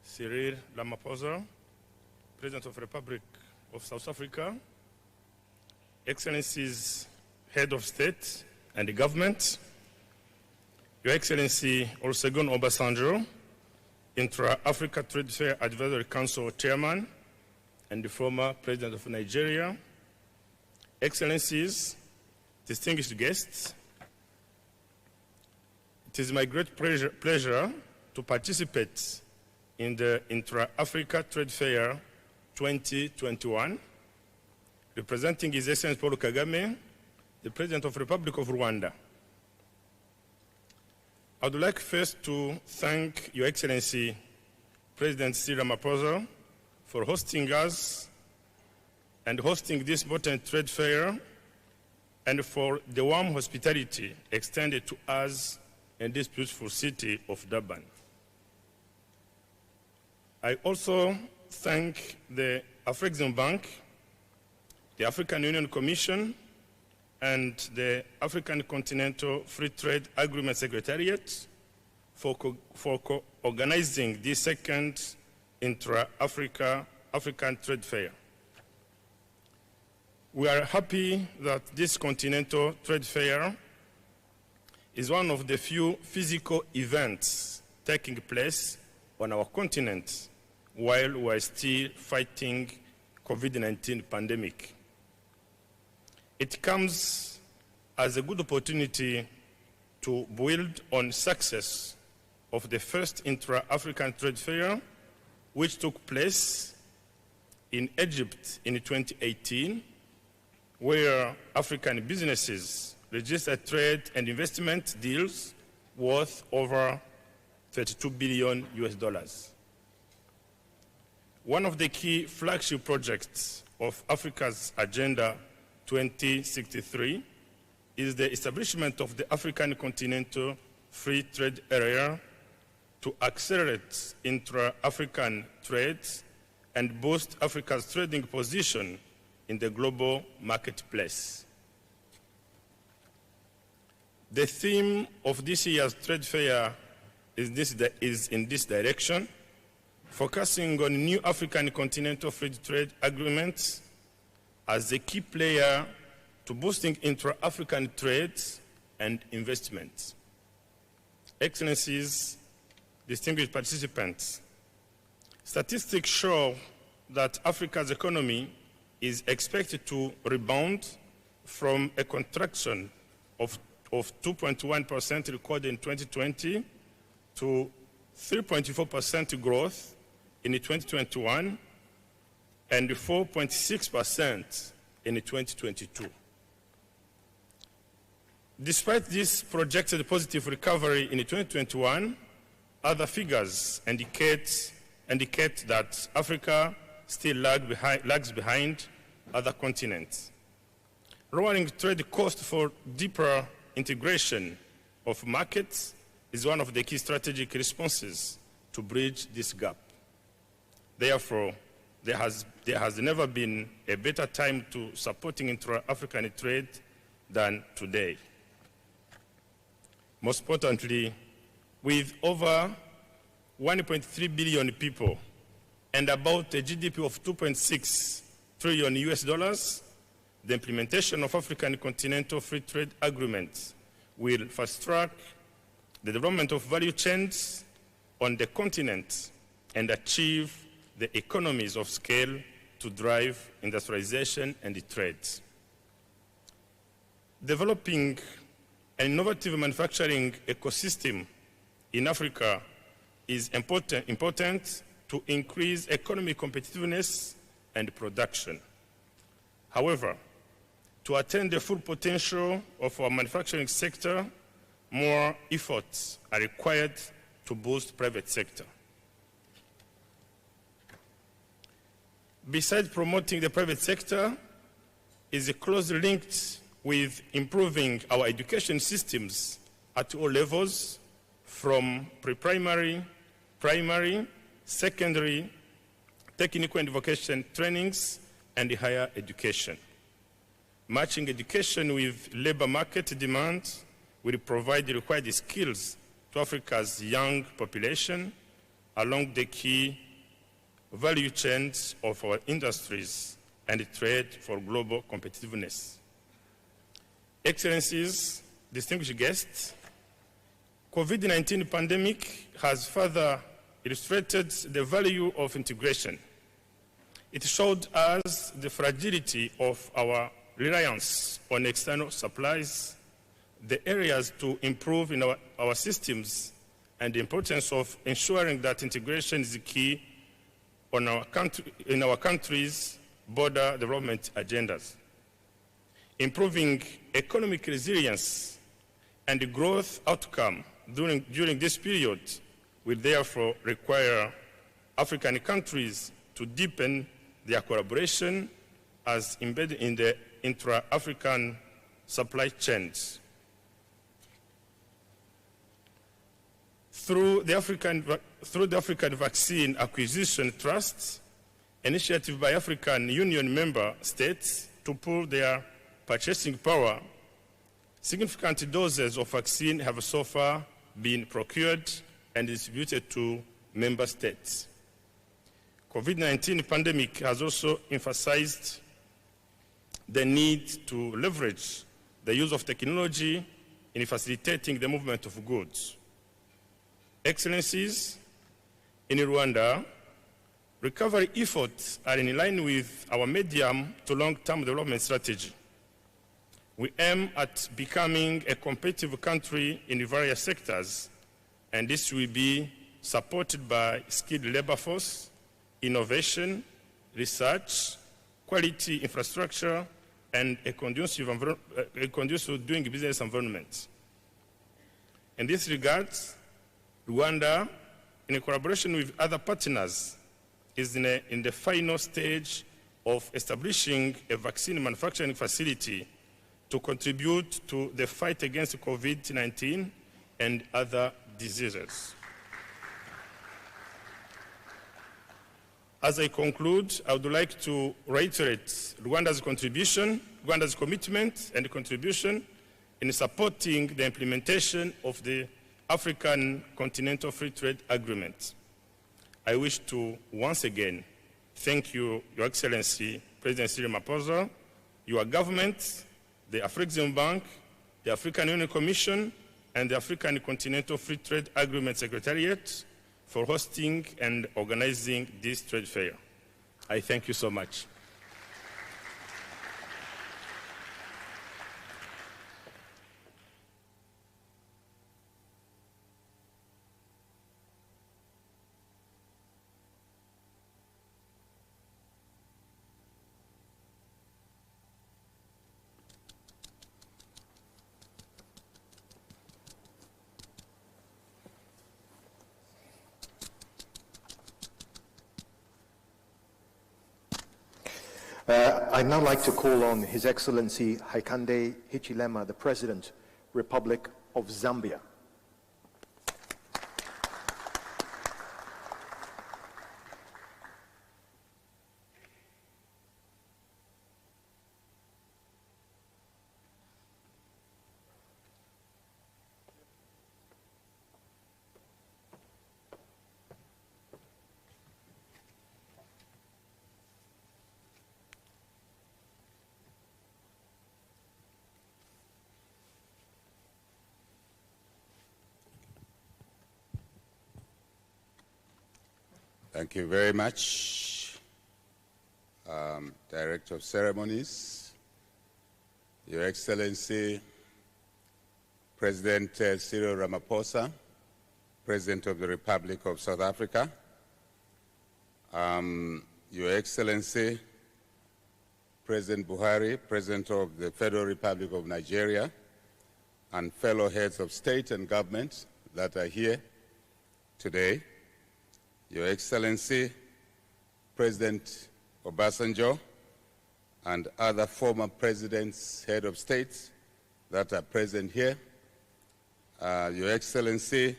Cyril Ramaphosa, President of the Republic of South Africa, Excellencies, Head of State and the Government, Your Excellency Olusegun Obasanjo, Intra-Africa Trade Fair Advisory Council Chairman and the former President of Nigeria, Excellencies, distinguished guests, it is my great pleasure to participate in the Intra-Africa Trade Fair 2021, representing His Excellency Paul Kagame, the President of the Republic of Rwanda. I would like first to thank Your Excellency President Cyril Ramaphosa for hosting us and hosting this important trade fair, and for the warm hospitality extended to us in this beautiful city of Durban. I also thank the Afrexim Bank, the African Union Commission, and the African Continental Free Trade Agreement Secretariat for organizing this second African Trade Fair. We are happy that this Continental Trade Fair is one of the few physical events taking place on our continent while we are still fighting COVID-19 pandemic. It comes as a good opportunity to build on success of the first Intra-African Trade Fair, which took place in Egypt in 2018, where African businesses registered trade and investment deals worth over $32 billion. One of the key flagship projects of Africa's Agenda 2063 is the establishment of the African Continental Free Trade Area to accelerate intra-African trade and boost Africa's trading position in the global marketplace. The theme of this year's trade fair is in this direction, focusing on new African Continental Free Trade Agreements as a key player to boosting intra-African trade and investment. Excellencies, distinguished participants, statistics show that Africa's economy is expected to rebound from a contraction of 2.1% recorded in 2020 to 3.4% growth in 2021 and 4.6% in 2022. Despite this projected positive recovery in 2021, other figures indicate that Africa still lags behind other continents. Lowering trade costs for deeper integration of markets is one of the key strategic responses to bridge this gap. Therefore, there has never been a better time to supporting intra-African trade than today. Most importantly, with over 1.3 billion people and about a GDP of 2.6 trillion US dollars, the implementation of African Continental Free Trade Agreements will fast-track the development of value chains on the continent and achieve the economies of scale to drive industrialization and trade. Developing an innovative manufacturing ecosystem in Africa is important to increase economic competitiveness and production. However, to attain the full potential of our manufacturing sector, more efforts are required to boost private sector. Besides promoting the private sector, is closely linked with improving our education systems at all levels, from pre-primary, primary, secondary, technical and vocational trainings, and higher education. Matching education with labor market demands will provide the required skills to Africa's young population along the key value chains of our industries and trade for global competitiveness. Excellencies, distinguished guests, COVID-19 pandemic has further illustrated the value of integration. It showed us the fragility of our reliance on external supplies, the areas to improve in our systems, and the importance of ensuring that integration is key in our country's border development agendas. Improving economic resilience and growth outcome during this period will therefore require African countries to deepen their collaboration as embedded in the intra-African supply chains. Through the African Vaccine Acquisition Trust, initiative by African Union member states to pool their purchasing power, significant doses of vaccine have so far been procured and distributed to member states. COVID-19 pandemic has also emphasized the need to leverage the use of technology in facilitating the movement of goods. Excellencies, in Rwanda, recovery efforts are in line with our medium to long-term development strategy. We aim at becoming a competitive country in various sectors, and this will be supported by skilled labor force, innovation, research, quality infrastructure, and a conducive doing business environment. In this regard, Rwanda, in collaboration with other partners, is in the final stage of establishing a vaccine manufacturing facility to contribute to the fight against COVID-19 and other diseases. As I conclude, I would like to reiterate Rwanda's commitment and contribution in supporting the implementation of the African Continental Free Trade Agreement. I wish to once again thank you, Your Excellency, President Cyril Ramaphosa, your government, the Afrexim Bank, the African Union Commission, and the African Continental Free Trade Agreement Secretariat for hosting and organizing this trade fair. I thank you so much. I'd now like to call on His Excellency Hakainde Hichilema, the President, Republic of Zambia. Thank you very much, Director of Ceremonies, Your Excellency, President Cyril Ramaphosa, President of the Republic of South Africa, Your Excellency, President Buhari, President of the Federal Republic of Nigeria, and fellow heads of state and government that are here today, Your Excellency, President Obasanjo, and other former presidents, head of states that are present here, Your Excellency,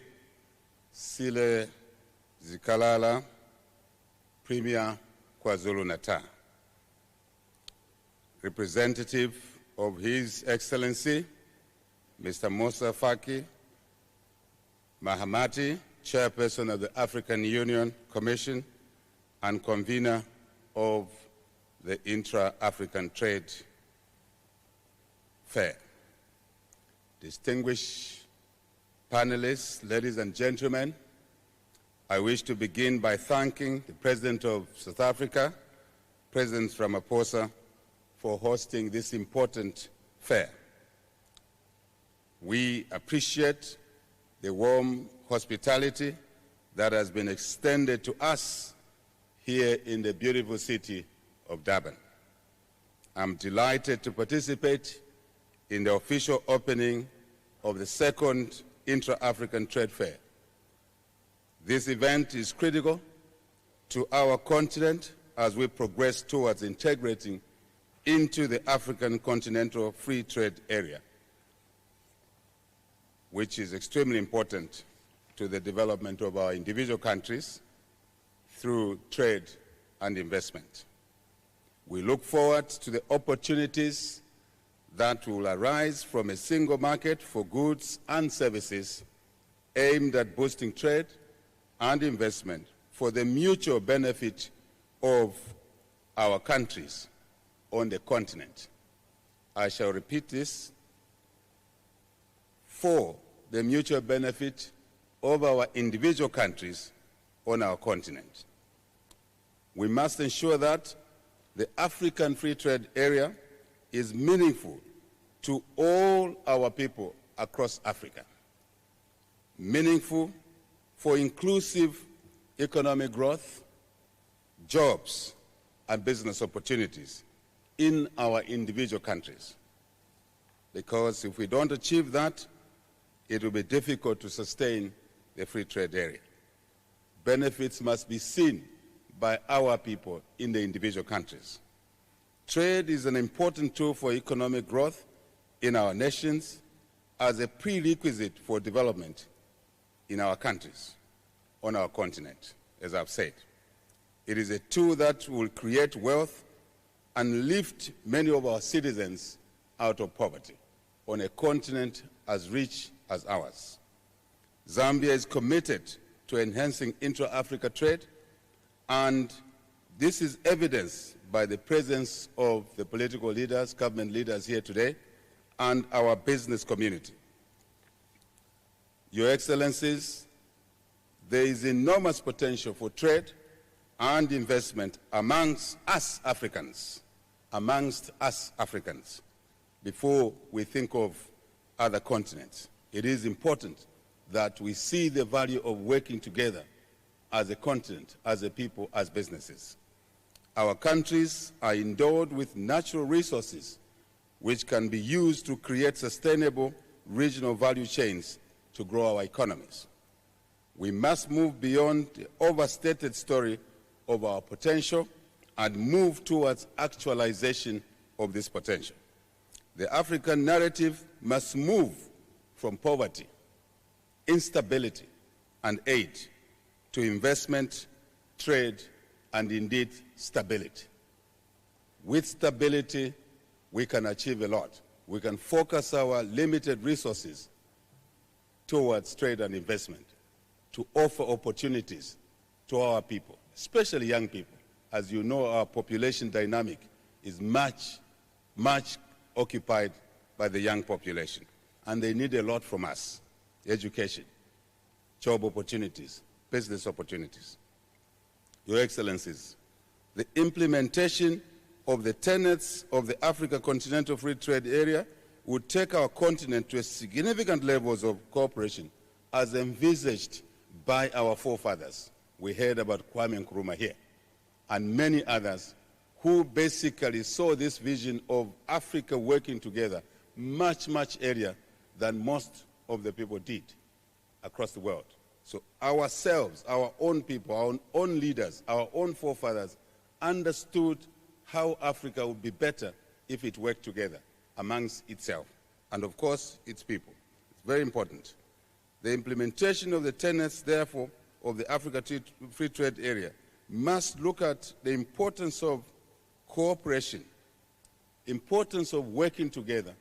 Sile Zikalala, Premier KwaZulu-Natal, representative of His Excellency, Mr. Musa Faki, Mahamati, Chairperson of the African Union Commission and convener of the Intra-African Trade Fair. Distinguished panelists, ladies and gentlemen, I wish to begin by thanking the President of South Africa, President Ramaphosa, for hosting this important fair. We appreciate the warm hospitality that has been extended to us here in the beautiful city of Durban. I'm delighted to participate in the official opening of the second Intra-African Trade Fair. This event is critical to our continent as we progress towards integrating into the African Continental Free Trade Area, which is extremely important to the development of our individual countries through trade and investment. We look forward to the opportunities that will arise from a single market for goods and services aimed at boosting trade and investment for the mutual benefit of our countries on the continent. I shall repeat this: for the mutual benefit of our individual countries on our continent. We must ensure that the African Free Trade Area is meaningful to all our people across Africa, meaningful for inclusive economic growth, jobs, and business opportunities in our individual countries. Because if we don't achieve that, it will be difficult to sustain the free trade area. Benefits must be seen by our people in the individual countries. Trade is an important tool for economic growth in our nations as a prerequisite for development in our countries, on our continent, as I've said. It is a tool that will create wealth and lift many of our citizens out of poverty on a continent as rich as ours. Zambia is committed to enhancing intra-Africa trade, and this is evidenced by the presence of the political leaders, government leaders here today, and our business community. Your Excellencies, there is enormous potential for trade and investment amongst us Africans, before we think of other continents. It is important that we see the value of working together as a continent, as a people, as businesses. Our countries are endowed with natural resources which can be used to create sustainable regional value chains to grow our economies. We must move beyond the overstated story of our potential and move towards actualization of this potential. The African narrative must move from poverty, instability, and aid to investment, trade, and indeed stability. With stability, we can achieve a lot. We can focus our limited resources towards trade and investment to offer opportunities to our people, especially young people. As you know, our population dynamic is much occupied by the young population, and they need a lot from us: education, job opportunities, business opportunities. Your Excellencies, the implementation of the tenets of the Africa Continental Free Trade Area would take our continent to significant levels of cooperation as envisaged by our forefathers. We heard about Kwame Nkrumah here, and many others who basically saw this vision of Africa working together much earlier than most of the people did across the world. So ourselves, our own people, our own leaders, our own forefathers understood how Africa would be better if it worked together amongst itself and, of course, its people. It's very important. The implementation of the tenets, therefore, of the Africa Free Trade Area must look at the importance of cooperation, importance of working together,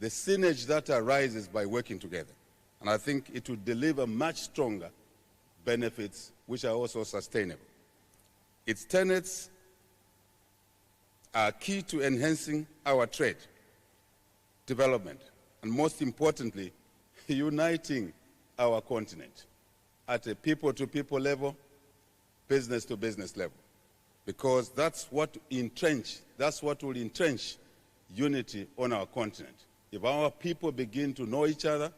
the synergy that arises by working together. And I think it will deliver much stronger benefits which are also sustainable. Its tenets are key to enhancing our trade, development, and most importantly, uniting our continent at a people-to-people level, business-to-business level, because that's what will entrench unity on our continent. If our people begin to know each other,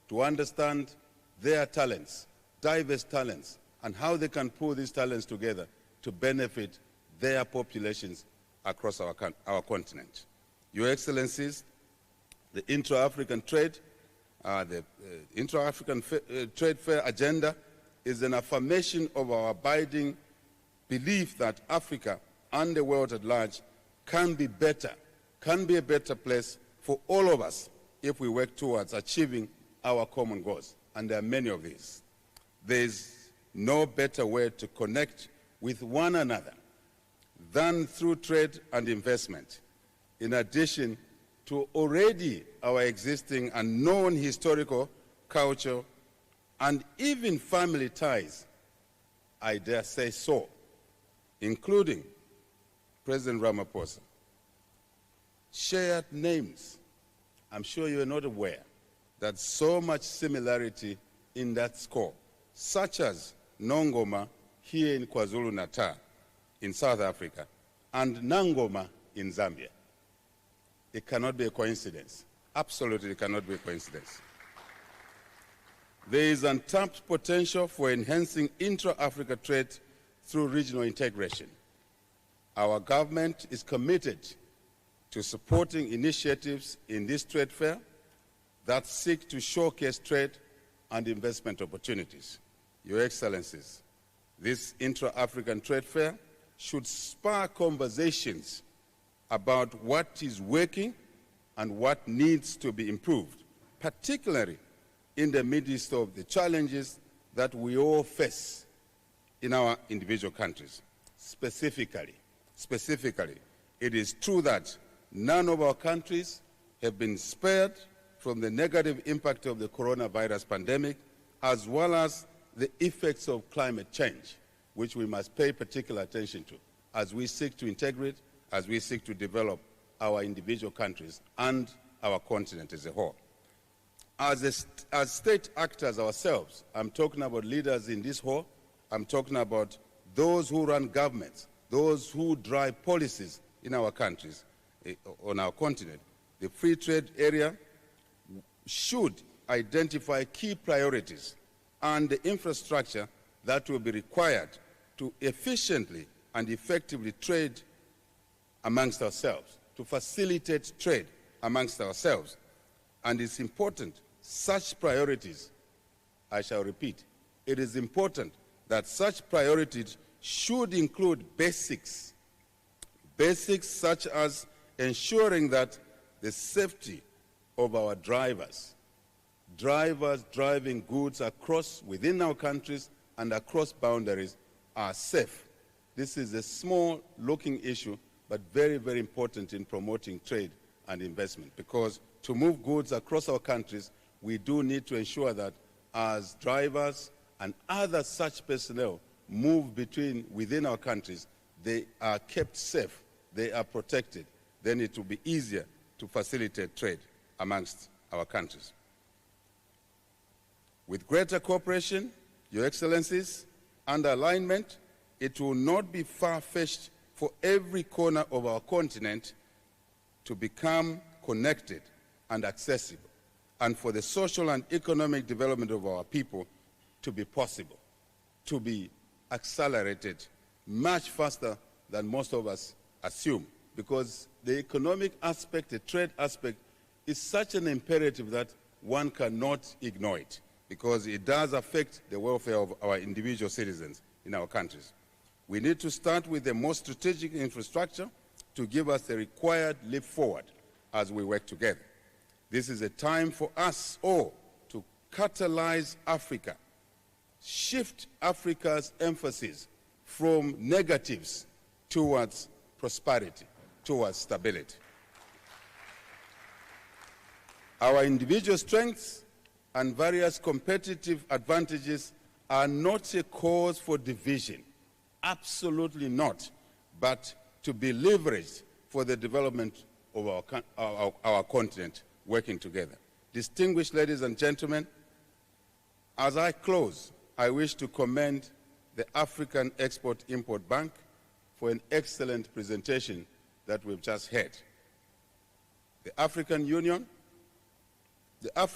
to understand their talents, diverse talents, and how they can pull these talents together to benefit their populations across our continent. Your Excellencies, the Intra-African Trade, Trade Fair agenda is an affirmation of our abiding belief that Africa and the world at large can be a better place for all of us if we work towards achieving our common goals. And there are many of these. There is no better way to connect with one another than through trade and investment, in addition to already our existing and known historical, culture, and even family ties, I dare say so, including President Ramaphosa. Shared names. I'm sure you're not aware that so much similarity in that score, such as Nongoma here in KwaZulu-Natal in South Africa and Nangoma in Zambia. It cannot be a coincidence. Absolutely cannot be a coincidence. There is untapped potential for enhancing intra-Africa trade through regional integration. Our government is committed to supporting initiatives in this trade fair that seek to showcase trade and investment opportunities. Your Excellencies, this intra-African trade fair should spur conversations about what is working and what needs to be improved, particularly in the midst of the challenges that we all face in our individual countries. Specifically, it is true that none of our countries have been spared from the negative impact of the coronavirus pandemic, as well as the effects of climate change, which we must pay particular attention to as we seek to integrate, as we seek to develop our individual countries and our continent as a whole. As state actors ourselves, I'm talking about leaders in this hall, I'm talking about those who run governments, those who drive policies in our countries, on our continent. The free trade area should identify key priorities and the infrastructure that will be required to efficiently and effectively trade amongst ourselves, to facilitate trade amongst ourselves. And it's important, such priorities, I shall repeat, it is important that such priorities should include basics such as ensuring that the safety of our drivers driving goods within our countries and across boundaries are safe. This is a small-looking issue, but very, very important in promoting trade and investment, because to move goods across our countries, we do need to ensure that as drivers and other such personnel move within our countries, they are kept safe, they are protected. Then it will be easier to facilitate trade amongst our countries. With greater cooperation, Your Excellencies, and alignment, it will not be far-fetched for every corner of our continent to become connected and accessible, and for the social and economic development of our people to be possible, to be accelerated much faster than most of us assume, because the economic aspect, the trade aspect, is such an imperative that one cannot ignore it, because it does affect the welfare of our individual citizens in our countries. We need to start with the most strategic infrastructure to give us the required leap forward as we work together. This is a time for us all to catalyze Africa, shift Africa's emphasis from negatives towards prosperity, towards stability. Our individual strengths and various competitive advantages are not a cause for division, absolutely not, but to be leveraged for the development of our continent working together. Distinguished ladies and gentlemen, as I close, I wish to commend the African Export-Import Bank for an excellent presentation that we've just heard. The African Union, the